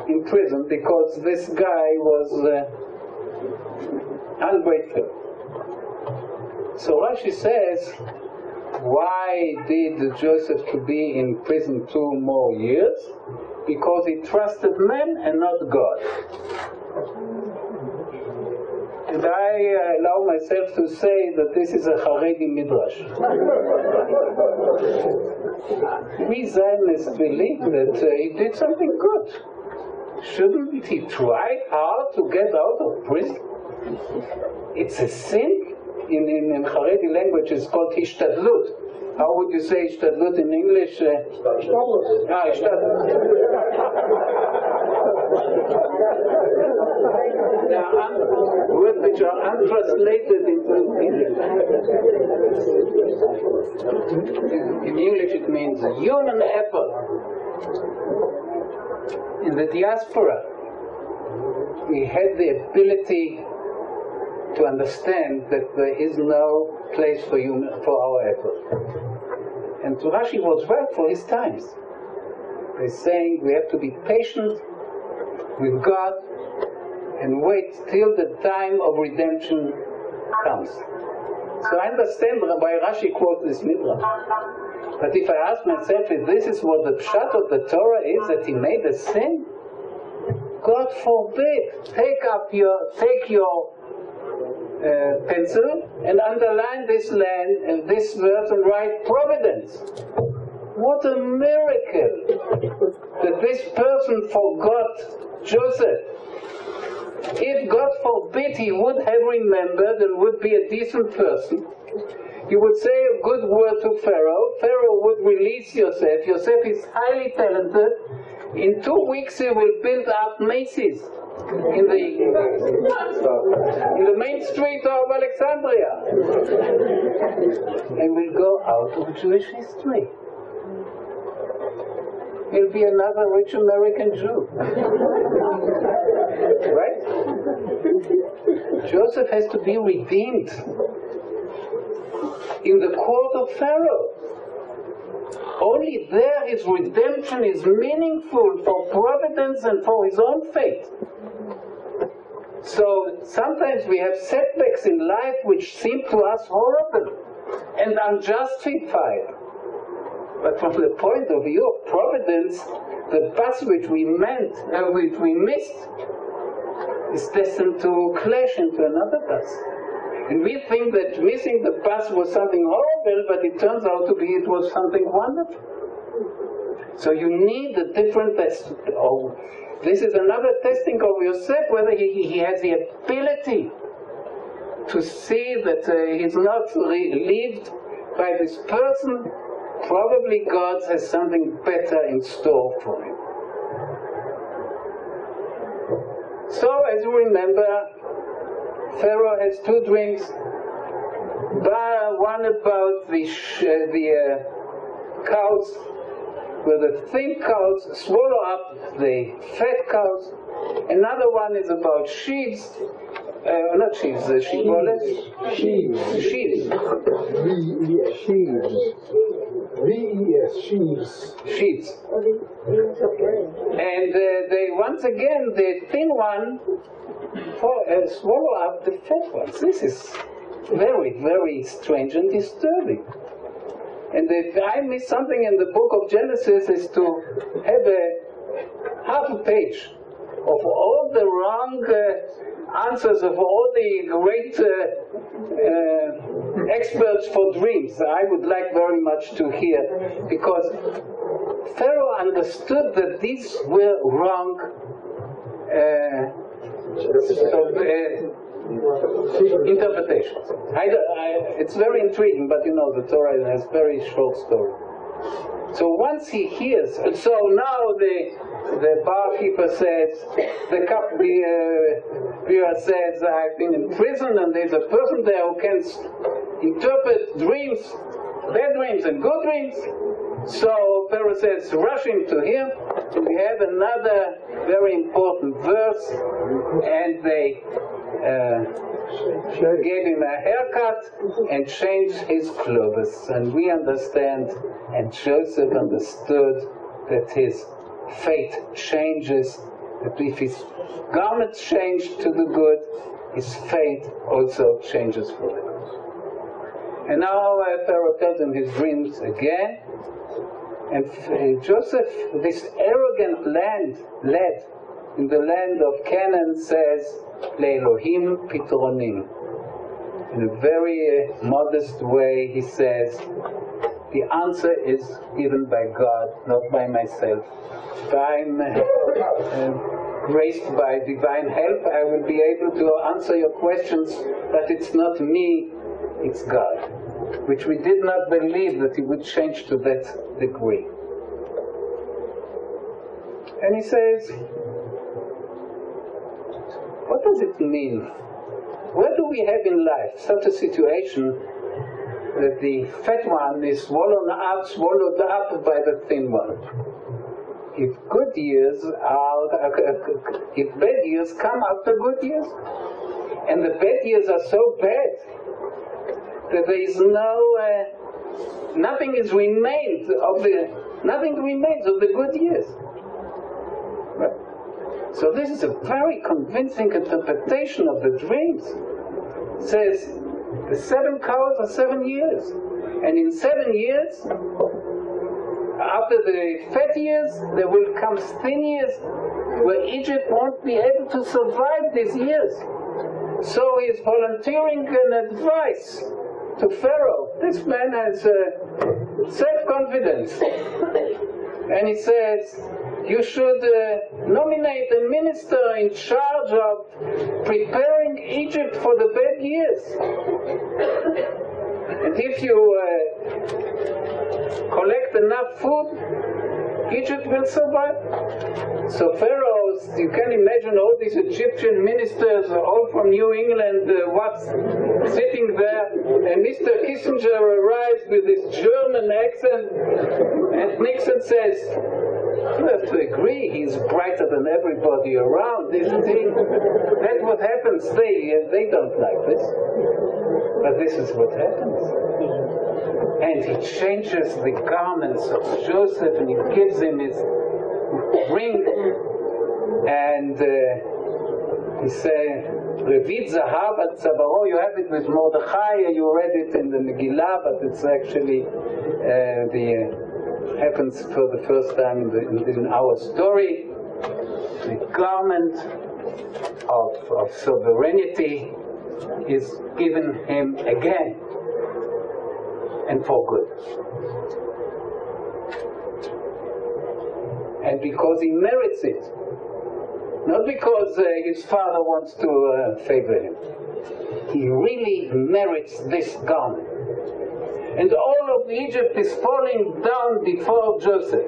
in prison because this guy was ungrateful. So Rashi says, why did Joseph to be in prison 2 more years? Because he trusted men and not God. And I allow myself to say that this is a Haredi midrash. We Zionists believe that he did something good. Shouldn't he try hard to get out of prison? It's a sin. in Haredi language is called Hishtadlut. How would you say Hishtadlut in English? Hishtadlut. There are words which are untranslated into English. In English it means human effort. In the diaspora, we had the ability to understand that there is no place for our effort. And Rashi was right for his times. He's saying we have to be patient with God and wait till the time of redemption comes. So I understand why Rashi quotes this midrash. But if I ask myself if this is what the pshat of the Torah is, that he made a sin, God forbid. Take your pencil and underline this verse and write providence. What a miracle that this person forgot Joseph. If God forbid he would have remembered and would be a decent person, he would say a good word to Pharaoh. Pharaoh would release Yosef. Yosef is highly talented. In 2 weeks he will build up Macy's in the main street of Alexandria, and will go out of Jewish history. He'll be another rich American Jew. Right? Joseph has to be redeemed in the court of Pharaoh. Only there his redemption is meaningful for providence and for his own fate. So sometimes we have setbacks in life which seem to us horrible and unjustified. But from the point of view of providence, the bus which we missed is destined to clash into another bus. And we think that missing the bus was something horrible, but it turns out to be it was something wonderful. So you need a different test. This is another testing of Yosef, whether he has the ability to see that he's not lived by this person. Probably God has something better in store for him. So, as you remember, Pharaoh has 2 dreams. One about the cows, where the thin cows swallow up the fat cows. Another one is about sheaves. Not sheaves, sheepoles. Sheaves. Sheaves. And they once again, the thin one swallow up the fat ones. This is very, very strange and disturbing. And if I miss something in the book of Genesis, is to have half a page of all the wrong answers of all the great experts for dreams. I would like very much to hear, because Pharaoh understood that these were wrong interpretations. It's very intriguing, but you know the Torah has very short story. So once he hears, so now the barkeeper says, the cupbearer says, I've been in prison and there's a person there who can interpret dreams, bad dreams and good dreams. So Pharaoh says, rush him to him. And we have another very important verse, and they gave him a haircut and changed his clothes. And we understand, and Joseph understood, that his fate changes, that if his garments change to the good, his fate also changes for the good. And now Pharaoh tells him his dreams again. And Joseph, this arrogant lad in the land of Canaan, says, Le'Elohim Pitronim. In a very modest way, he says, the answer is given by God, not by myself. If I'm graced by divine help, I will be able to answer your questions, but it's not me it's God, which we did not believe that he would change to that degree. And he says, what does it mean? Where do we have in life such a situation that the fat one is swallowed up by the thin one? If bad years come after good years, and the bad years are so bad that there is nothing remains of the good years. Right? So this is a very convincing interpretation of the dreams. It says the 7 cows are 7 years, and in 7 years, after the fat years, there will come thin years where Egypt won't be able to survive these years. So he is volunteering an advice to Pharaoh. This man has self-confidence. And he says, you should nominate a minister in charge of preparing Egypt for the bad years. And if you collect enough food, Egypt will survive. So Pharaohs, you can imagine all these Egyptian ministers, all from New England, sitting there, and Mr. Kissinger arrives with his German accent, and Nixon says, you have to agree, he's brighter than everybody around, isn't he? That's what happens. They don't like this. But this is what happens. And he changes the garments of Joseph, and he gives him his ring, and he says, Revit Zahav al Tzavaro, you have it with Mordechai, you read it in the Megillah, but it's actually happens for the first time in our story. The garment of sovereignty is given him again, and for good. And because he merits it, not because his father wants to favor him. He really merits this garment. And all of Egypt is falling down before Joseph,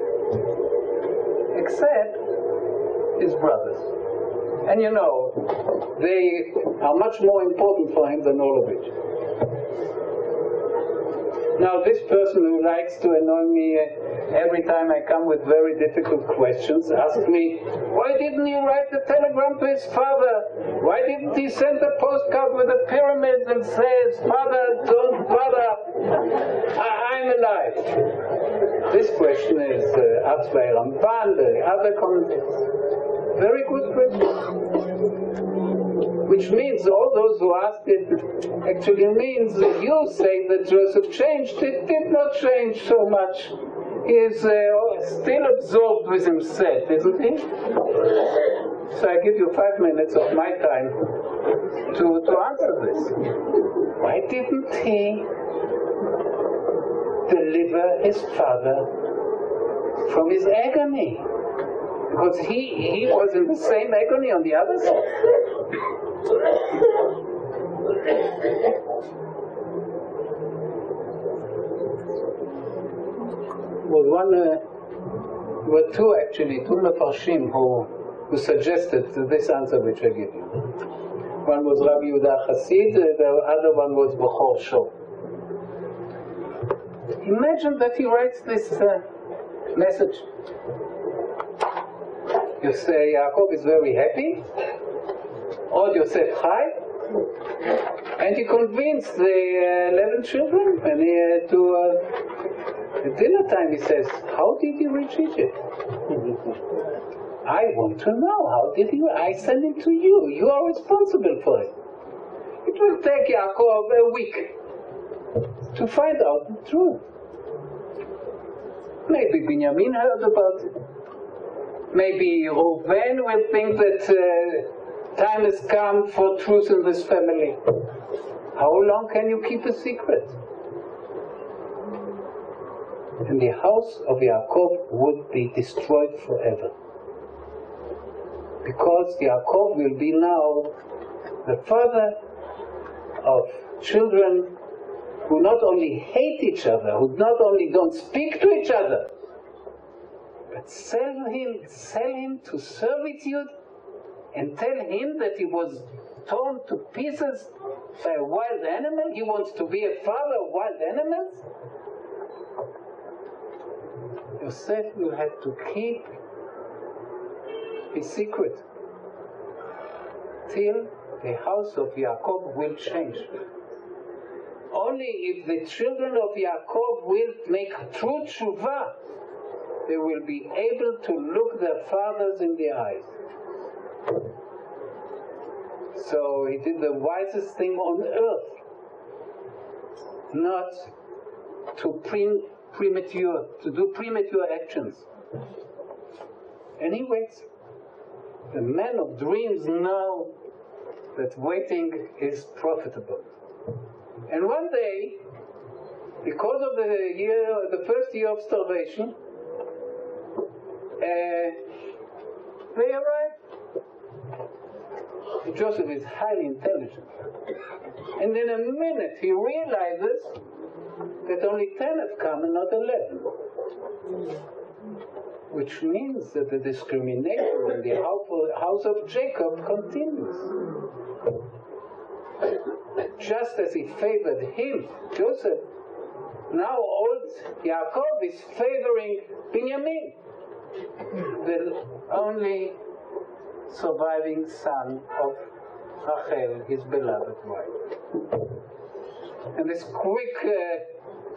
except his brothers. And you know, they are much more important for him than all of it. Now, this person who likes to annoy me every time I come with very difficult questions asks me, why didn't he write a telegram to his father? Why didn't he send a postcard with the pyramids and says, Father, don't bother, I'm alive? This question is asked by Ramban, the other commentators. Very good question. Which means all those who asked it actually means that you say that Joseph changed. It did not change so much. He is still absorbed with himself, isn't he? So I give you 5 minutes of my time to answer this. Why didn't he deliver his father from his agony? Because he was in the same agony on the other side. Were two Mefarshim who suggested this answer which I give you. One was Rabbi Yehuda Chassid, the other one was Bechor Shor. Imagine that he writes this message. You say Yaakov is very happy, Od Yosef Chai, and he convinced the 11 children, and at dinner time he says, how did he reach Egypt? I want to know, how did he? I send him to you. You are responsible for it. It will take Yaakov a week to find out the truth. Maybe Binyamin heard about it. Maybe Reuven will think that time has come for truth in this family. How long can you keep a secret? And the house of Yaakov would be destroyed forever. Because Yaakov will be now the father of children who not only hate each other, who not only don't speak to each other, but sell him to servitude and tell him that he was torn to pieces by a wild animal? He wants to be a father of wild animals? Yosef will have to keep his secret till the house of Yaakov will change. Only if the children of Yaakov will make true tshuva, they will be able to look their fathers in the eyes. So he did the wisest thing on earth, not to do premature actions. And he waits. The man of dreams know that waiting is profitable. And one day, because of the first year of starvation, they arrived. Joseph is highly intelligent. And in a minute he realizes that only 10 have come and not 11. Which means that the discrimination in the house of Jacob continues. Just as he favored him, Joseph, now old Yaakov is favoring Binyamin, the only surviving son of Rachel, his beloved wife. And this quick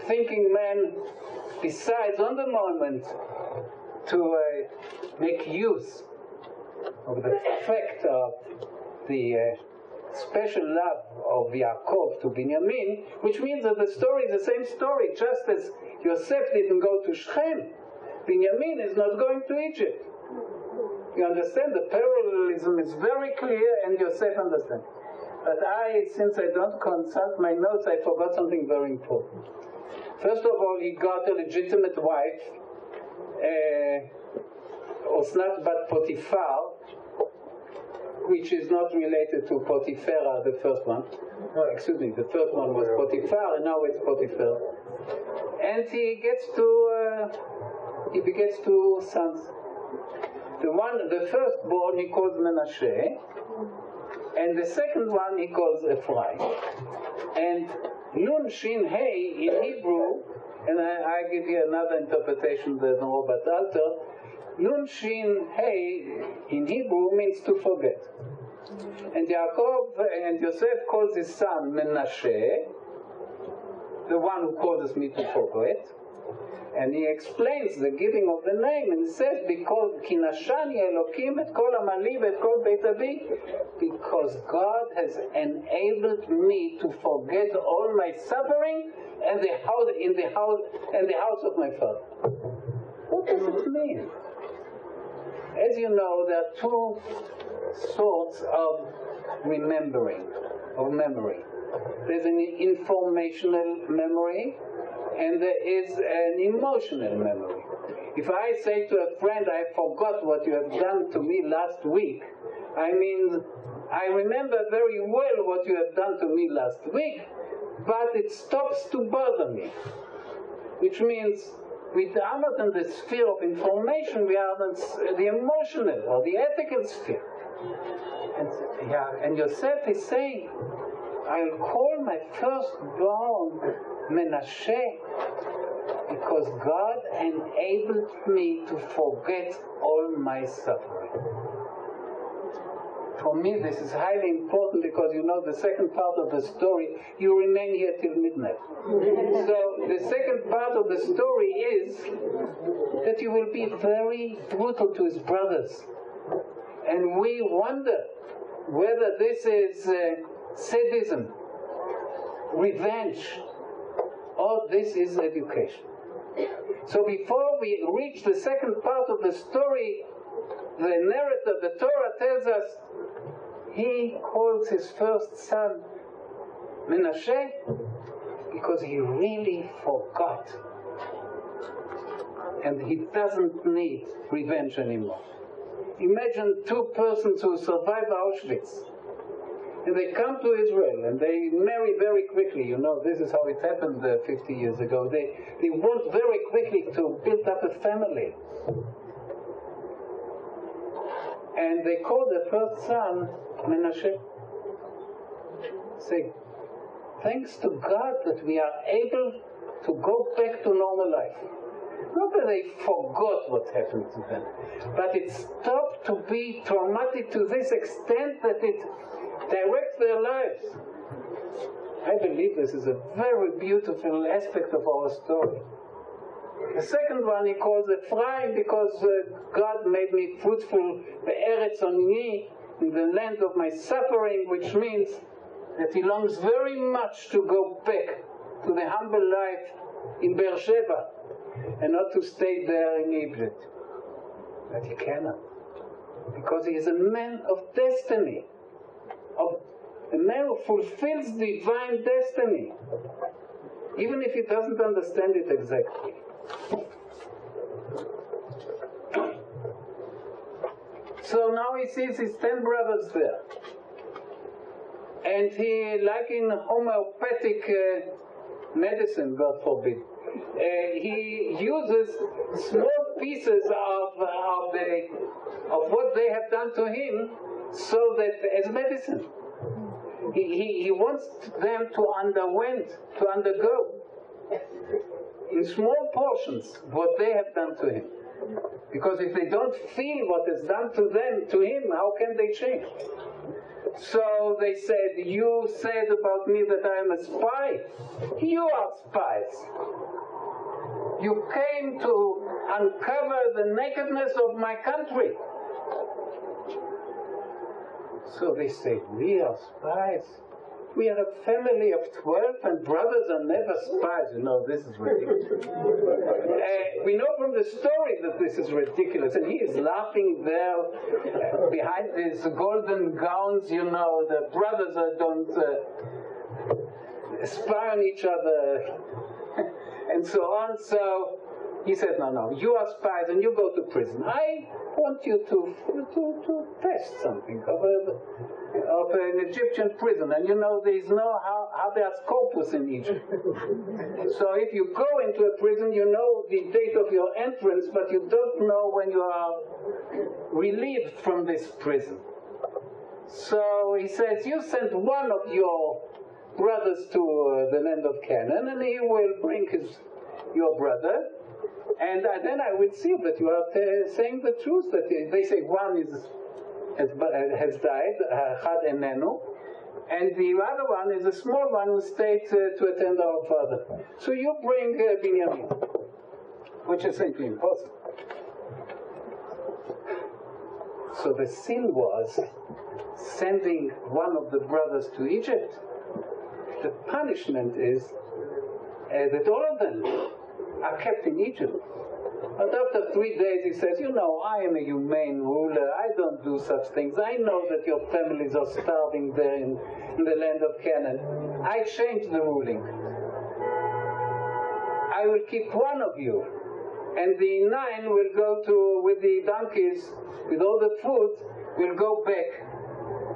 thinking man decides on the moment to make use of the fact of the special love of Yaakov to Binyamin, which means that the story is the same story. Just as Yosef didn't go to Shechem, Binyamin is not going to Egypt. You understand? The parallelism is very clear, and Yosef understands. But since I don't consult my notes, I forgot something very important. First of all, he got a legitimate wife, Osnat bat Potiphar, which is not related to Potiphera, the first one. No, excuse me, the first one was Potiphar, and now it's Potiphar. And he begets two sons. The firstborn he calls Menashe, and the second one he calls Ephraim. And Nun Shin Hey in Hebrew, and I give you another interpretation than Robert Alter. Nun Shin Hey in Hebrew means to forget. And Yaakov and Yosef calls his son Menashe, the one who causes me to forget. And he explains the giving of the name, and he says, because Kinashani Elokim et kol amali et kol beit avi, because God has enabled me to forget all my suffering and the house of my father. What does it mean? As you know, there are two sorts of memory. There's an informational memory, and there is an emotional memory. If I say to a friend, I forgot what you have done to me last week, I mean, I remember very well what you have done to me last week, but it stops to bother me. Which means we are not in the sphere of information, we are in the emotional or the ethical sphere. And Yosef is saying, I'll call my firstborn Menashe because God enabled me to forget all my suffering. For me, this is highly important because you know the second part of the story, you remain here till midnight. So the second part of the story is that he will be very brutal to his brothers. And we wonder whether this is sadism, revenge, or this is education. So before we reach the second part of the story, the narrator, the Torah tells us, he calls his first son Menashe because he really forgot. And he doesn't need revenge anymore. Imagine two persons who survive Auschwitz. And they come to Israel and they marry very quickly. You know, this is how it happened 50 years ago. They want very quickly to build up a family. And they call the first son Menashe. Say, thanks to God that we are able to go back to normal life. Not that they forgot what happened to them, but it stopped to be traumatic to this extent that it directs their lives. I believe this is a very beautiful aspect of our story. The second one he calls Ephraim because God made me fruitful, be'eretz oni, in the land of my suffering, which means that he longs very much to go back to the humble life in Beersheba and not to stay there in Egypt. But he cannot, because he is a man of destiny, a man who fulfills divine destiny, even if he doesn't understand it exactly. So now he sees his 10 brothers there. And he, like in homeopathic medicine, God forbid, he uses small pieces of what they have done to him, so that as medicine. He wants them to undergo in small portions what they have done to him. Because if they don't feel what is done to him, how can they change? So they said, you said about me that I am a spy. You are spies. You came to uncover the nakedness of my country. So they say, we are spies. We are a family of 12 and brothers are never spies. You know, this is ridiculous. We know from the story that this is ridiculous. And he is laughing there behind his golden gowns, you know, the brothers don't spy on each other and so on. So he said, no, you are spies and you go to prison. I want you to test something of an Egyptian prison. And you know, there is no habeas corpus in Egypt. So if you go into a prison, you know the date of your entrance, but you don't know when you are relieved from this prison. So he says, you send one of your brothers to the land of Canaan, and he will bring your brother. And then I will see that you are saying the truth. That they say one has died, Chad Enenu, and the other one is a small one who stayed to attend our father. So you bring Binyamin, which is simply impossible. So the sin was sending one of the brothers to Egypt. The punishment is that all of them are kept in Egypt. But after 3 days he says, you know, I am a humane ruler, I don't do such things. I know that your families are starving there in the land of Canaan. I change the ruling. I will keep one of you, and the 9 will go with the donkeys, with all the food, will go back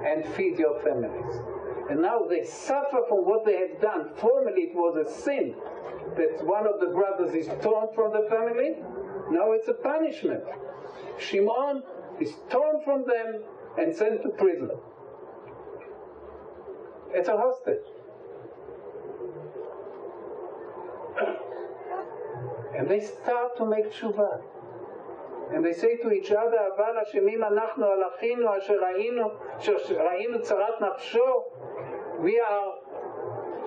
and feed your families. And now they suffer from what they have done. Formerly it was a sin that one of the brothers is torn from the family. Now it's a punishment. Shimon is torn from them and sent to prison. It's a hostage. And they start to make tshuva. And they say to each other, אבל אשמים אנחנו על אחינו אשר ראינו צרת נפשו. We are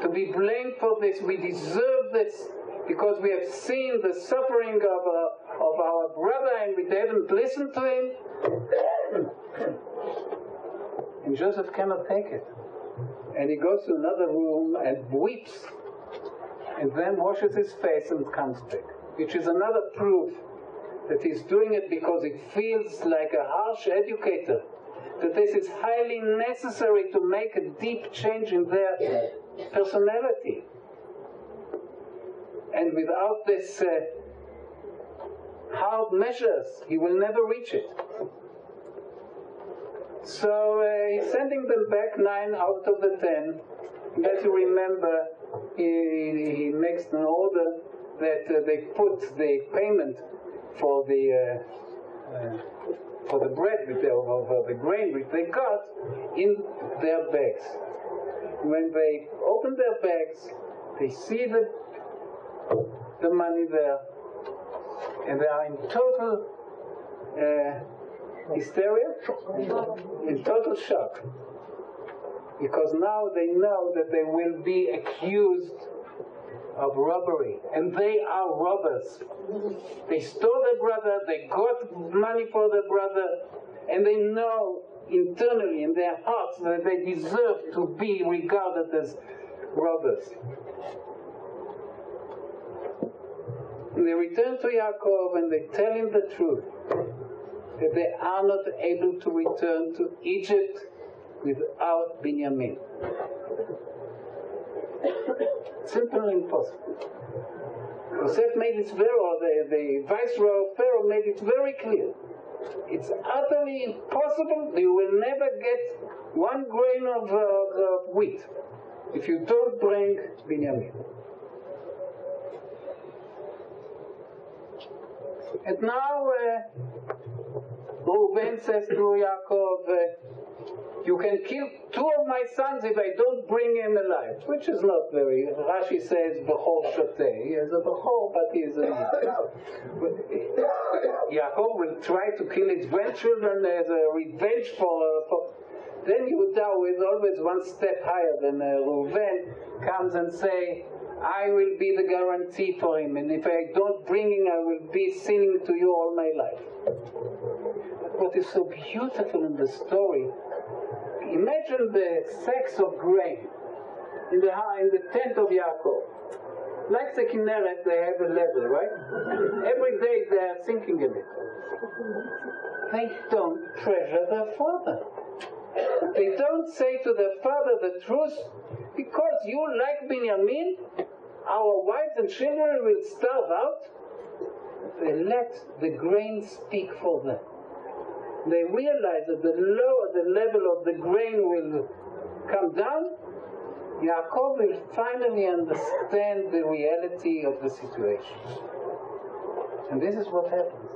to be blamed for this. We deserve this because we have seen the suffering of our brother and we didn't listen to him. And Joseph cannot take it. And he goes to another room and weeps. And then washes his face and comes back. Which is another proof that he's doing it because he feels like a harsh educator. That this is highly necessary to make a deep change in their personality. And without this hard measures, he will never reach it. So he's sending them back 9 out of the 10. As you remember, he makes an order that they put the payment for the bread or the grain which they got in their bags. When they open their bags, they see the money there, and they are in total hysteria, in total shock, because now they know that they will be accused of robbery, and they are robbers. They stole their brother, they got money for their brother, and they know internally in their hearts that they deserve to be regarded as robbers. And they return to Yaakov and they tell him the truth, that they are not able to return to Egypt without Binyamin. Simply impossible. Yosef made it very, or the viceroy of Pharaoh made it very clear. It's utterly impossible. You will never get 1 grain of wheat if you don't bring Binyamin. And now Reuven says to Yaakov, you can kill 2 of my sons if I don't bring him alive, which is not very. Rashi says Bechor Shoteh. He is a Bechor, but he is a Yaakov will try to kill his grandchildren as a revenge for. Then Yehuda, who is always 1 step higher than Reuven, comes and say, I will be the guarantee for him, and if I don't bring him, I will be sinning to you all my life. But what is so beautiful in the story, imagine the sacks of grain in the tent of Yaakov. Like the Kinneret, they have a level, right? Every day they are sinking in it. They don't treasure their father. They don't say to their father the truth, because you like Binyamin, our wives and children will starve out. They let the grain speak for them. They realize that the lower the level of the grain will come down, Yaakov will finally understand the reality of the situation. And this is what happens.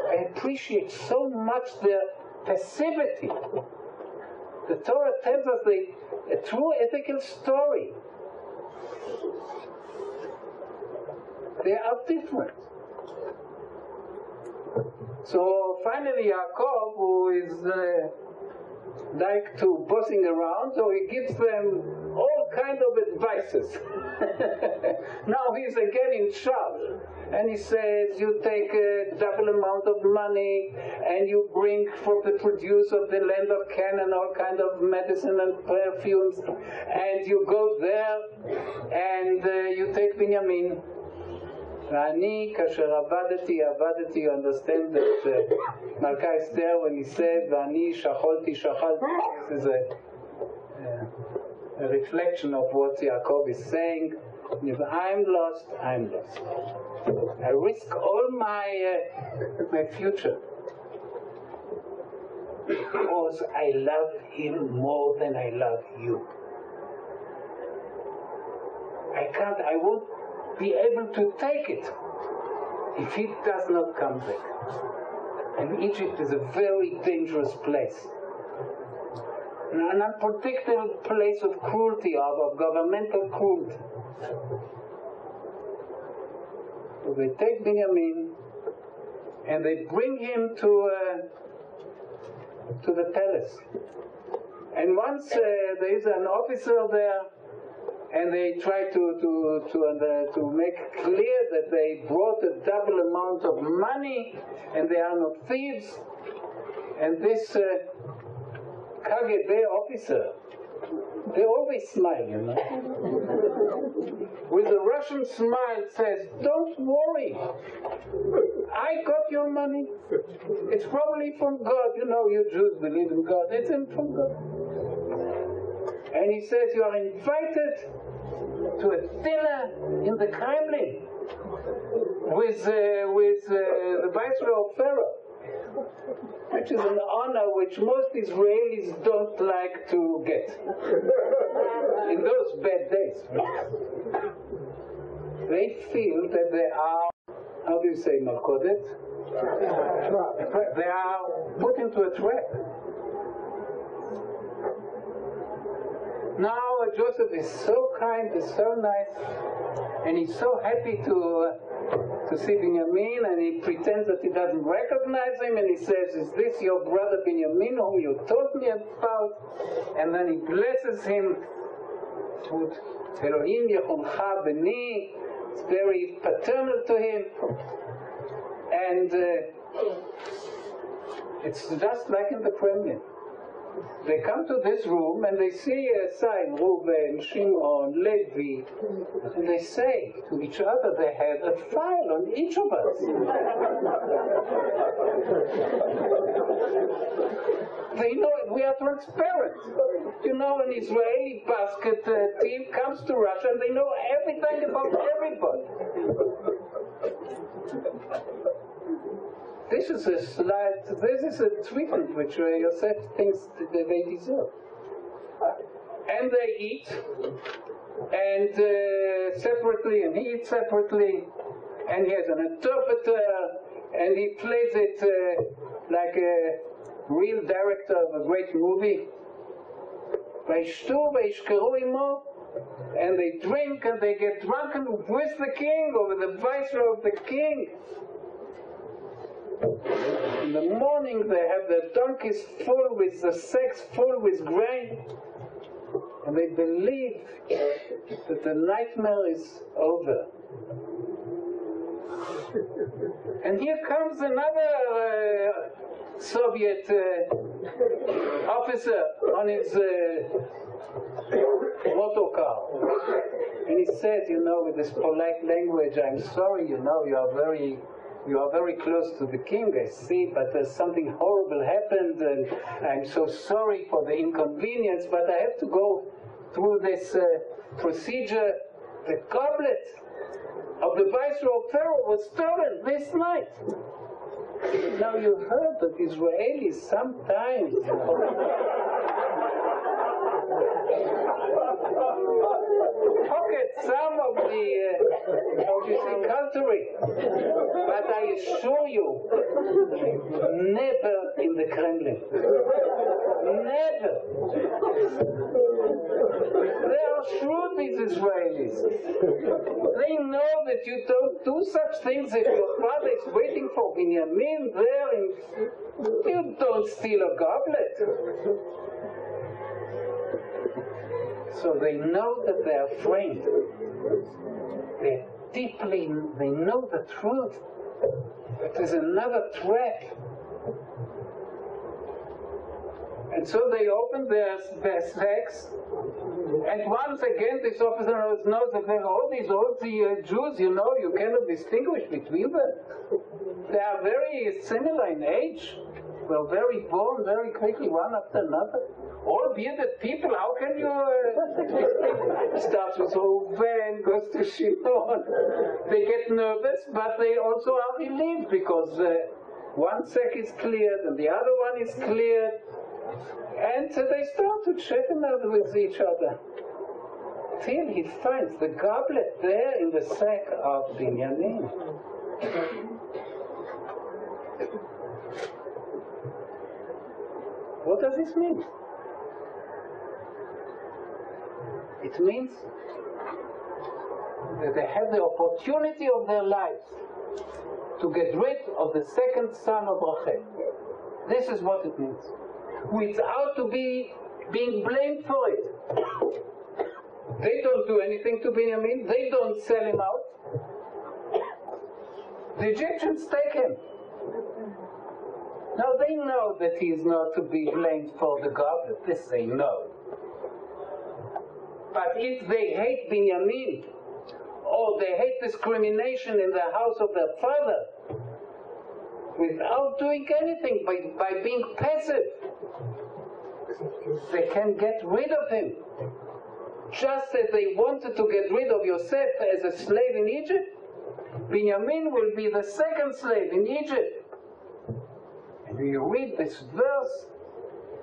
I appreciate so much their passivity. The Torah tells us a true ethical story. They are different. So finally Yaakov, who is like to bossing around, so he gives them all kind of advices. Now he's again in charge. And he says, you take a double amount of money and you bring for the produce of the land of Canaan all kind of medicine and perfumes, and you go there and you take Binyamin. V'ani kasher avadati, you understand that Malka Esther, when he said V'ani shacholti, this is a reflection of what Yaakov is saying. If I'm lost, I'm lost. I risk all my future because I love him more than I love you. I won't be able to take it if he does not come back. And Egypt is a very dangerous place. An unpredictable place of cruelty, of governmental cruelty. So they take Binyamin and they bring him to the palace. And once there is an officer there, and they try to make clear that they brought a double amount of money and they are not thieves. And this KGB officer, they always smile, you know. With a Russian smile says, don't worry, I got your money. It's probably from God. You know, you Jews believe in God. It's from God. And he says, you are invited to a dinner in the Kremlin with the viceroy of Pharaoh. which is an honor which most Israelis don't like to get in those bad days. They feel that they are, how do you say, malkodet? They are put into a trap. Now Joseph is so kind, is so nice, and he's so happy to see Binyamin, and he pretends that he doesn't recognize him, and he says, "Is this your brother Binyamin whom you told me about?" And then he blesses him with Elohim Yechoncha Beni. It's very paternal to him, and it's just like in the Kremlin. They come to this room and they see a sign, Reuven, Shimon, Levi, and they say to each other, they have a file on each of us. They know it. We are transparent. You know, an Israeli basket team comes to Russia and they know everything about everybody. This is a treatment which Yosef thinks that they deserve. And they eat, and separately, and he eats separately, and he has an interpreter, and he plays it like a real director of a great movie. And they drink, and they get drunken with the king, or with the viceroy of the king. In the morning they have their donkeys full with the sacks full with grain, and they believe that the nightmare is over. And here comes another Soviet officer on his motor car, and he says, you know, with this polite language, "I'm sorry, you know, you are very close to the king, I see, but something horrible happened, and I'm so sorry for the inconvenience, but I have to go through this procedure. The goblet of the viceroy of Pharaoh was stolen this night." Now you heard that Israelis sometimes pocket some of the culture, but I assure you, never in the Kremlin. Never. They are shrewd, these Israelis. They know that you don't do such things if your father is waiting for Binyamin there, and you don't steal a goblet. So they know that they are framed. They know the truth. But there's another trap. And so they open their sacks, and once again this officer knows that there are all these Jews, you know, you cannot distinguish between them. They are very similar in age. Well, very born very quickly, one after another. All bearded people, how can you starts with Reuven, goes to Shimon. They get nervous, but they also are relieved because one sack is cleared and the other one is cleared. And they start to chat with each other. Till he finds the goblet there in the sack of Binyamin. What does this mean? It means that they have the opportunity of their lives to get rid of the second son of Rachel. This is what it means. Without being blamed for it. They don't do anything to Binyamin. They don't sell him out. The Egyptians take him. Now they know that he is not to be blamed for the goblet. This they know. But if they hate Binyamin, or they hate discrimination in the house of their father, without doing anything, by being passive, they can get rid of him. Just as they wanted to get rid of Yosef as a slave in Egypt, Binyamin will be the second slave in Egypt. And you read this verse,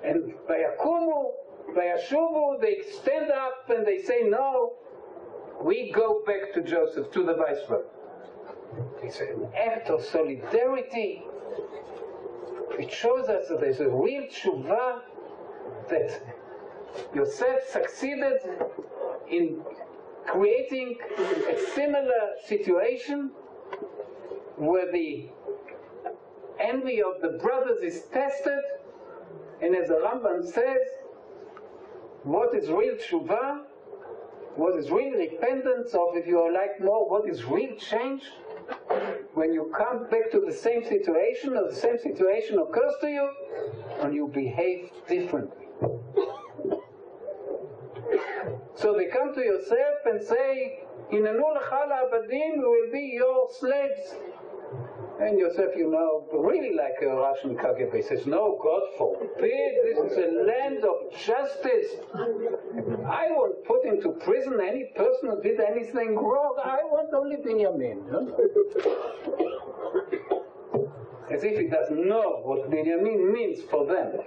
and Vayakumu, Vayashuvu, they stand up and they say, no, we go back to Joseph, to the viceroy. It's an act of solidarity. It shows us that there's a real tshuva, that Yosef succeeded in creating a similar situation where the envy of the brothers is tested, and as the Rambam says, what is real tshuva, what is real repentance, or if you like more, what is real change, when you come back to the same situation, or the same situation occurs to you, and you behave differently. So they come to Yosef and say, Hinenu lecha la'abadim, we will be your slaves. And Yosef, you know, really like a Russian KGB, says, no, God forbid, this is a land of justice. I won't put into prison any person who did anything wrong. I want only Binyamin. As if he doesn't know what Binyamin means for them.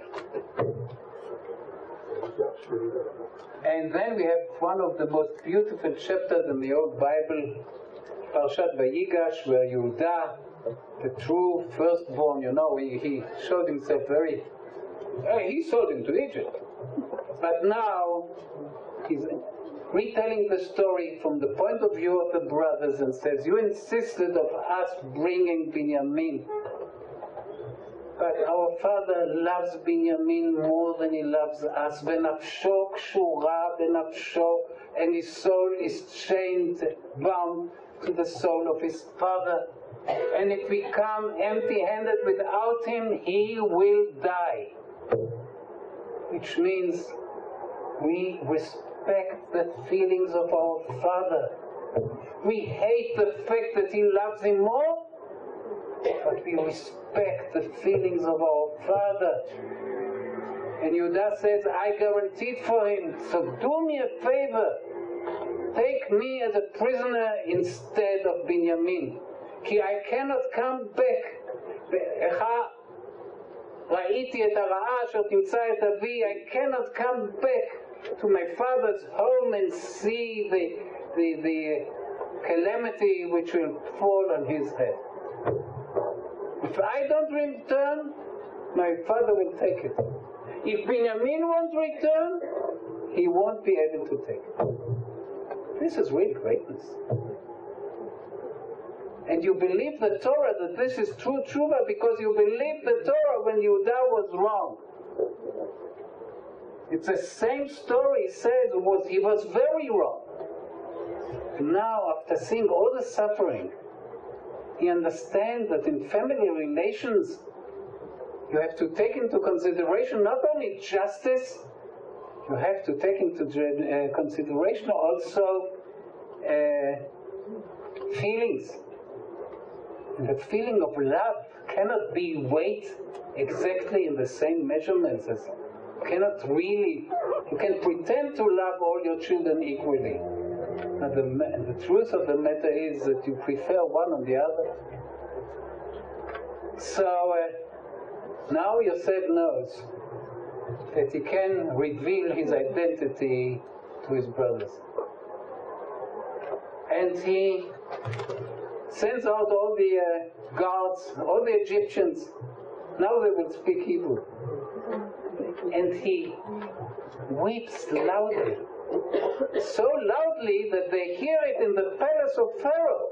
And then we have one of the most beautiful chapters in the old Bible, Parshat Vayigash, where Yehuda, the true firstborn, you know, he showed himself he sold him to Egypt. But now, he's retelling the story from the point of view of the brothers and says, you insisted of us bringing Binyamin. But our father loves Binyamin more than he loves us. Benafsho kshura benafsho, and his soul is chained, bound to the soul of his father. And if we come empty-handed without him, he will die. Which means we respect the feelings of our father. We hate the fact that he loves him more, but we respect the feelings of our father. And Yehuda says, I guaranteed for him, so do me a favor. Take me as a prisoner instead of Binyamin. Ki I cannot come back. I cannot come back to my father's home and see the calamity which will fall on his head. If I don't return, my father will take it. If Binyamin won't return, he won't be able to take it. This is real greatness. And you believe the Torah that this is true tshuva because you believe the Torah when Yehuda was wrong. It's the same story. He says he was very wrong. Now, after seeing all the suffering, he understands that in family relations, you have to take into consideration not only justice, you have to take into consideration also feelings. And the feeling of love cannot be weighed exactly in the same measurements as you can pretend to love all your children equally. And the truth of the matter is that you prefer one on the other. So now Yosef knows that he can reveal his identity to his brothers. And he sends out all the guards, all the Egyptians. Now they will speak Hebrew. And he weeps loudly. So loudly that they hear it in the palace of Pharaoh.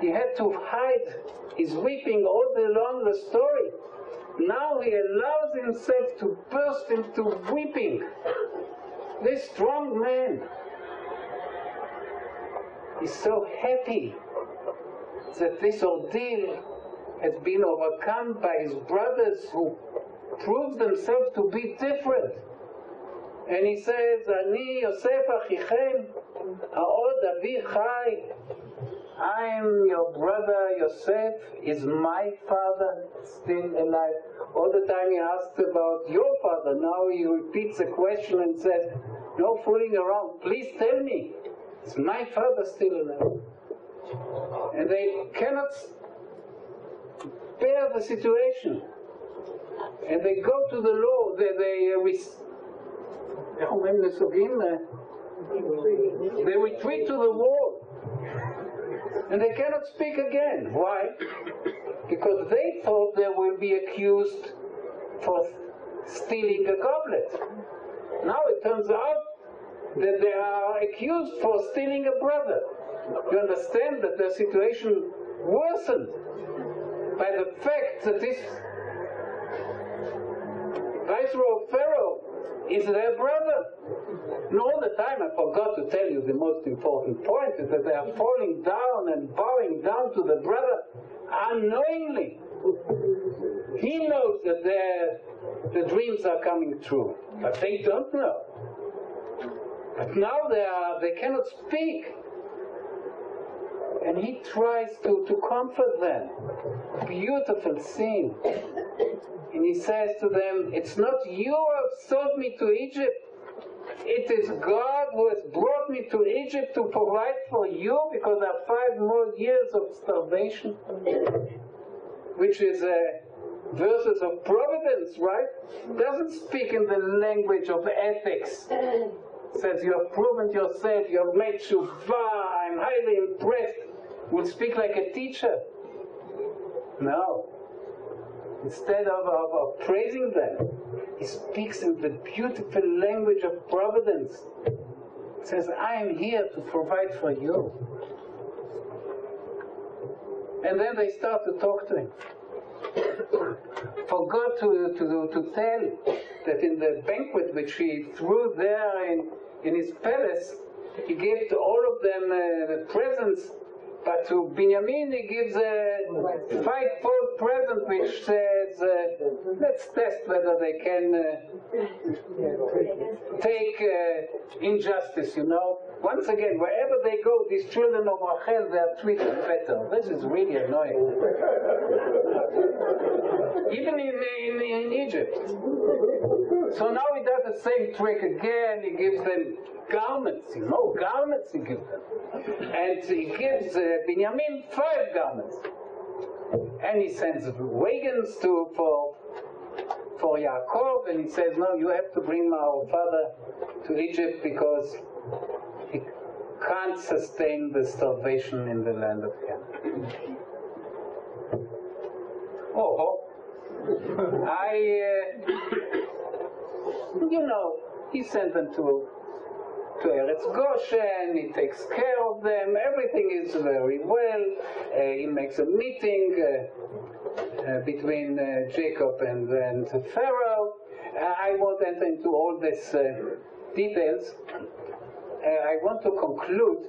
He had to hide his weeping all along the story. Now he allows himself to burst into weeping. This strong man is so happy that this ordeal has been overcome by his brothers who proved themselves to be different. And he says, Ani Yosef Achichem, Ha'od Avi Chai. I am your brother Yosef. Is my father still alive? All the time he asks about your father. Now he repeats the question and says, no fooling around. Please tell me, is my father still alive? And they cannot repair the situation. And they go to the law, they retreat to the wall. And they cannot speak again. Why? Because they thought they will be accused for stealing a goblet. Now it turns out that they are accused for stealing a brother. You understand that their situation worsened by the fact that this Viceroy Pharaoh is their brother. And all the time I forgot to tell you the most important point is that they are falling down and bowing down to the brother unknowingly. He knows that the dreams are coming true, but they don't know. But now they cannot speak. And he tries to comfort them. Beautiful scene. And he says to them, it's not you who have sold me to Egypt. It is God who has brought me to Egypt to provide for you, because there are 5 more years of starvation. Which is verses of providence, right? Doesn't speak in the language of ethics. Says you have proven yourself, you have made shuvah, I'm highly impressed. Will speak like a teacher. No. Instead of praising them, he speaks in the beautiful language of providence. He says, I am here to provide for you. And then they start to talk to him. Forgot to tell that in the banquet which he threw there in his palace, he gave to all of them the presents, but to Binyamin he gives a 5-fold present which says, let's test whether they can take injustice, you know. Once again, wherever they go, these children of Rachel, they are treated better. This is really annoying. Even in Egypt. So now he does the same trick again. He gives them garments, you know, garments he gives them. And he gives Binyamin 5 garments. And he sends wagons for Yaakov, and he says, no, you have to bring our father to Egypt because he can't sustain the starvation in the land of Canaan. He sent them to Eretz Goshen, he takes care of them, everything is very well. He makes a meeting between Jacob and Pharaoh. I won't enter into all these details. I want to conclude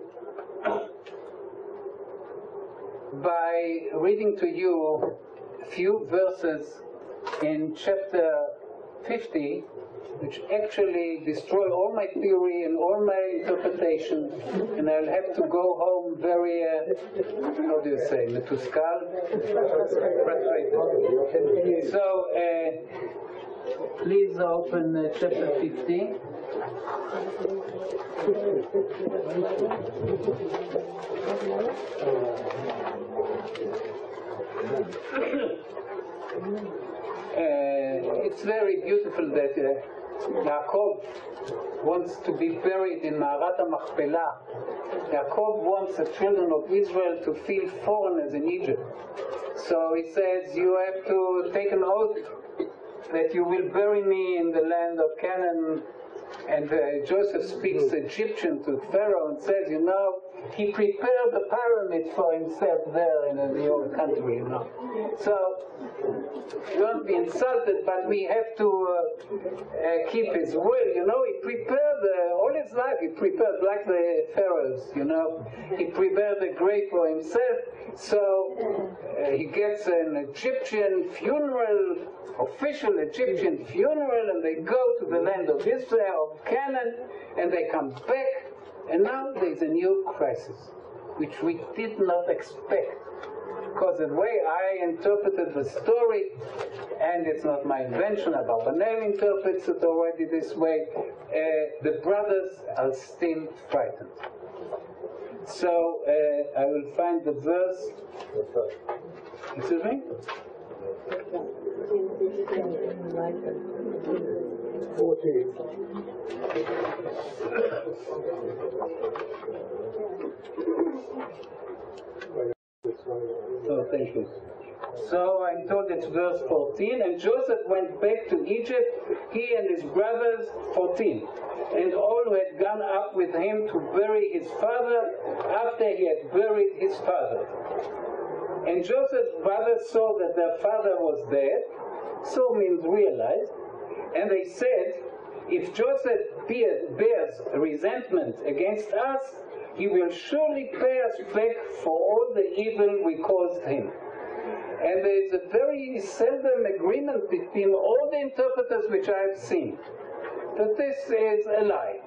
by reading to you a few verses in chapter 50, which actually destroy all my theory and all my interpretation, and I'll have to go home very, how do you say, metuskal? Frustrated. So, please open chapter 50. It's very beautiful that Yaakov wants to be buried in Ma'arat HaMachpelah. Yaakov wants the children of Israel to feel foreigners in Egypt. So he says, you have to take an oath that you will bury me in the land of Canaan. And Joseph speaks Egyptian to Pharaoh and says, you know, he prepared the pyramid for himself there in the old country, you know. So, don't be insulted, but we have to keep his will, you know. He prepared all his life, he prepared like the pharaohs, you know. He prepared a grave for himself, so he gets an Egyptian funeral, official Egyptian funeral, and they go to the land of Israel, of Canaan, and they come back, and now there's a new crisis, which we did not expect. Because the way I interpreted the story, and it's not my invention, Abarbanel interprets it already this way, the brothers are still frightened. So I will find the verse. Excuse me? Oh, thank you. So I'm told it's verse 14, and Joseph went back to Egypt, he and his brothers, 14, and all who had gone up with him to bury his father after he had buried his father. And Joseph's brothers saw that their father was dead, so means realized, and they said, if Joseph bears resentment against us, he will surely pay us back for all the evil we caused him. And there is a very seldom agreement between all the interpreters which I have seen that this is a lie,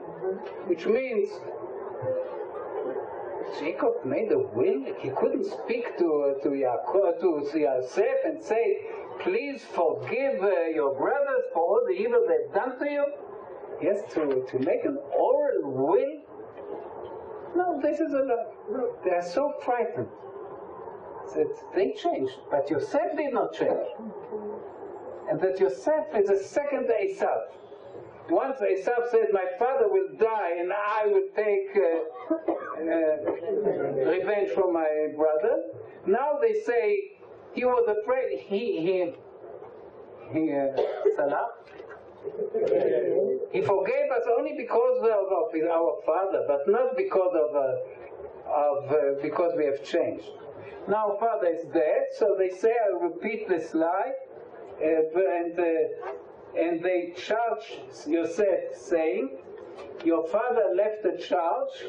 which means Jacob made a will. He couldn't speak to Yosef and say, please forgive your brothers for all the evil they've done to you. He has to make an oral will. No, this is a lie. They are so frightened that they changed, but Yosef did not change. And that Yosef is a second Esav. Once Esav said, my father will die and I will take revenge for my brother. Now they say he was afraid. He forgave us only because of our father, but not because because we have changed. Now father is dead, so they say, I'll repeat this lie, and they charge Yosef, saying, your father left a charge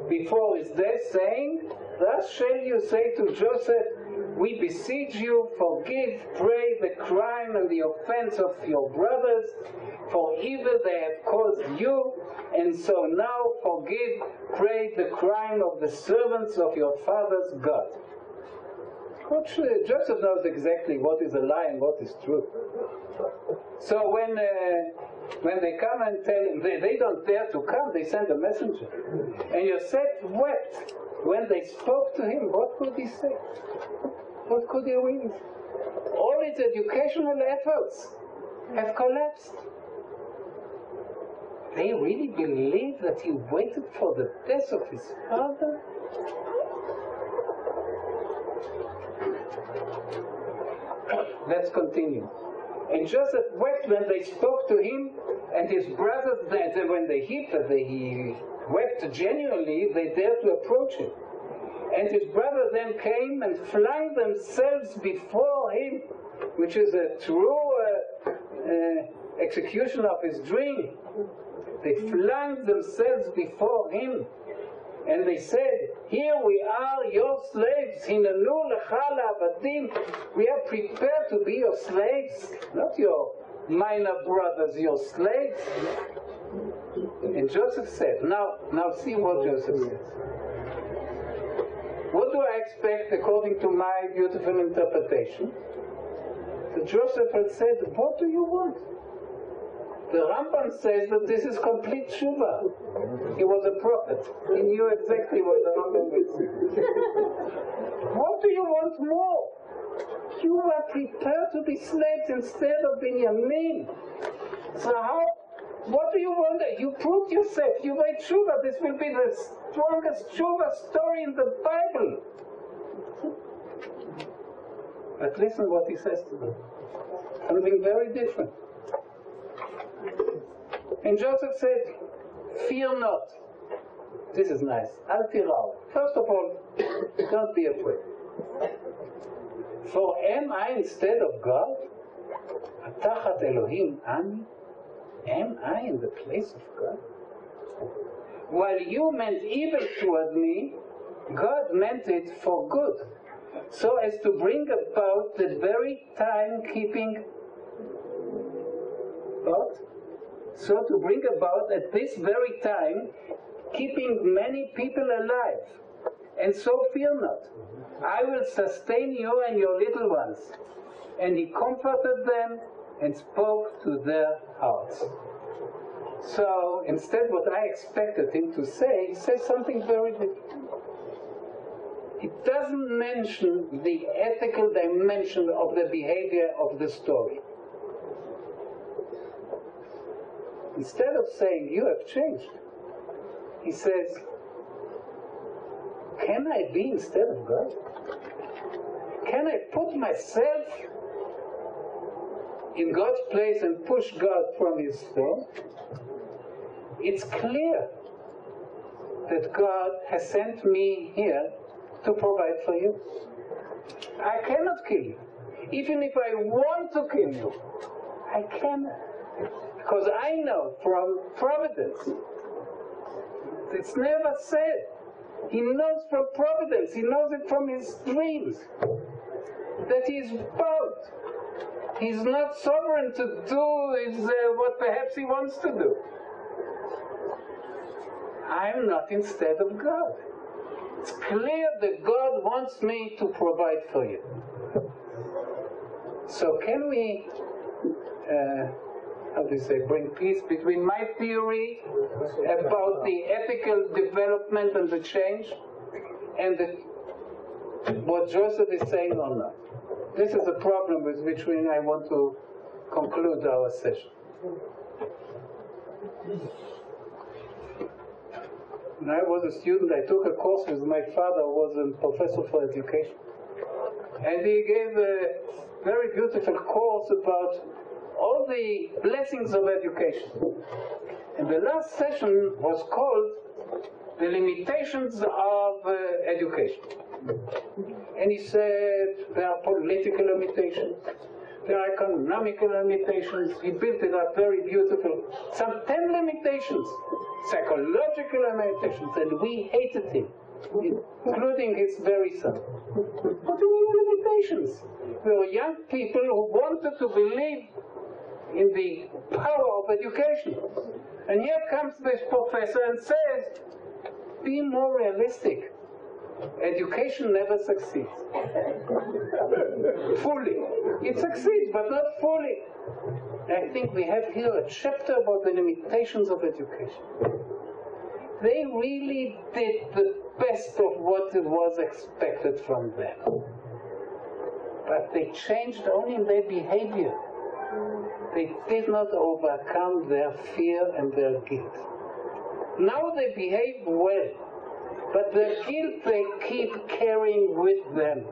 before his death, saying, thus shall you say to Joseph, we beseech you, forgive, pray the crime and the offense of your brothers, for evil they have caused you, and so now forgive, pray the crime of the servants of your father's God. Joseph knows exactly what is a lie and what is true. So when they come and tell him, they don't dare to come, they send a messenger. And Yosef wept when they spoke to him. What could he say? What could he read? All his educational efforts have collapsed. They really believe that he waited for the death of his father? Let's continue. And Joseph wept when they spoke to him, and his brothers, when he wept genuinely, they dared to approach him. And his brothers then came and flung themselves before him, which is a true execution of his dream. They flung themselves before him, and they said, here we are, your slaves, hinanu lecha la'avadim. We are prepared to be your slaves, not your minor brothers, your slaves. And Joseph said, now see what Joseph says. What do I expect according to my beautiful interpretation? So Joseph had said, what do you want? The Rambam says that this is complete tshuva. He was a prophet. He knew exactly what the Rambam would say. What do you want more? You were prepared to be slaves instead of Binyamin. So what do you want? You proved yourself. You made tshuva. This will be the strongest tshuva story in the Bible. But listen what he says to them. Something very different. And Joseph said, fear not. This is nice. Al tirau. First of all, don't be afraid. For am I instead of God? Atachat Elohim ani? Am I in the place of God? While you meant evil toward me, God meant it for good, so as to bring about the very time-keeping God. So to bring about at this very time, keeping many people alive. And so fear not. I will sustain you and your little ones. And he comforted them and spoke to their hearts. So instead what I expected him to say, he says something very different. It doesn't mention the ethical dimension of the behavior of the story. Instead of saying, you have changed, he says, can I be instead of God? Can I put myself in God's place and push God from his throne? It's clear that God has sent me here to provide for you. I cannot kill you. Even if I want to kill you, I cannot. Because I know from providence, it's never said. He knows from providence, he knows it from his dreams, that he is bound. He's not sovereign to do what perhaps he wants to do. I'm not instead of God. It's clear that God wants me to provide for you. So can we, bring peace between my theory about the ethical development and the change and what Joseph is saying or not? This is the problem with which I want to conclude our session. When I was a student, I took a course with my father, who was a professor for education. And he gave a very beautiful course about all the blessings of education. And the last session was called The Limitations of Education. And he said there are political limitations, there are economical limitations. He built it up very beautiful. Some 10 limitations, psychological limitations, and we hated him, including his very son. What are the limitations? We were young people who wanted to believe in the power of education. And here comes this professor and says, be more realistic. Education never succeeds. Fully. It succeeds, but not fully. I think we have here a chapter about the limitations of education. They really did the best of what was expected from them. But they changed only in their behavior. They did not overcome their fear and their guilt. Now they behave well, but their guilt they keep carrying with them.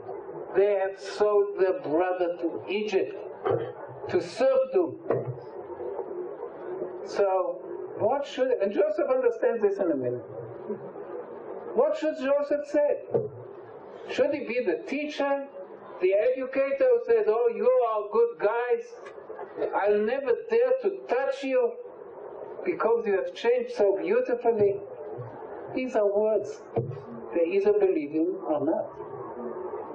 They have sold their brother to Egypt, to serfdom. So, and Joseph understands this in a minute. What should Joseph say? Should he be the teacher, the educator who says, oh, you are good guys, I'll never dare to touch you because you have changed so beautifully? These are words. They either believe him or not.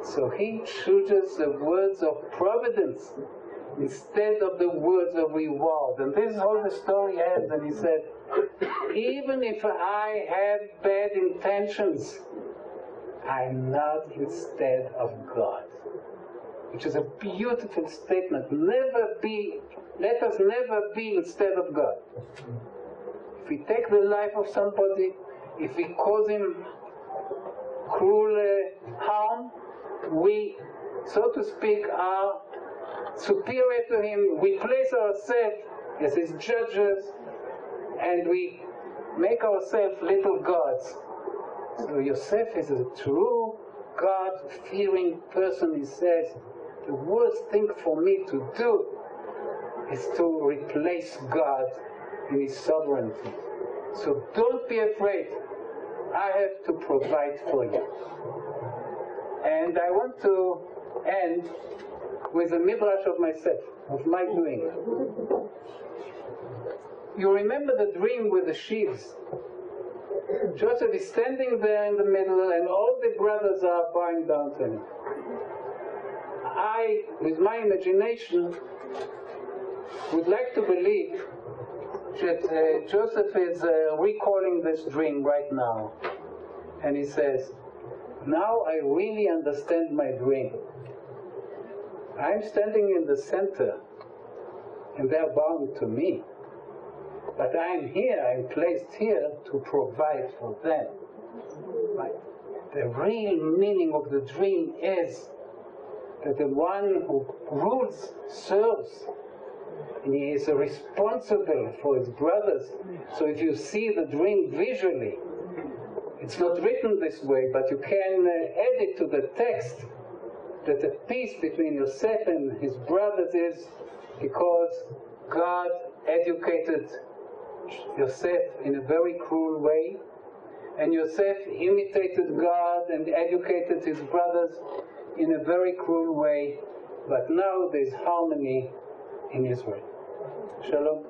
So he chooses the words of providence instead of the words of reward. And this is how the story ends. And he said, even if I have bad intentions, I'm not instead of God. Which is a beautiful statement. Let us never be instead of God. If we take the life of somebody, if we cause him cruel harm, we, so to speak, are superior to him. We place ourselves as his judges, and we make ourselves little gods. So Yosef is a true God-fearing person. He says, the worst thing for me to do is to replace God in his sovereignty. So don't be afraid. I have to provide for you. And I want to end with a midrash of myself, of my doing. You remember the dream with the sheaves? Joseph is standing there in the middle and all the brothers are bowing down to him. I, with my imagination, would like to believe that Joseph is recalling this dream right now. And he says, now I really understand my dream. I'm standing in the center and they're bowing to me. But I'm here, I'm placed here to provide for them. Right? the real meaning of the dream is that the one who rules serves, and he is responsible for his brothers. So if you see the dream visually, it's not written this way, but you can add it to the text, that the peace between Yosef and his brothers is because God educated Yosef in a very cruel way, and Yosef imitated God and educated his brothers in a very cruel way, but now there's harmony in Israel. Shalom.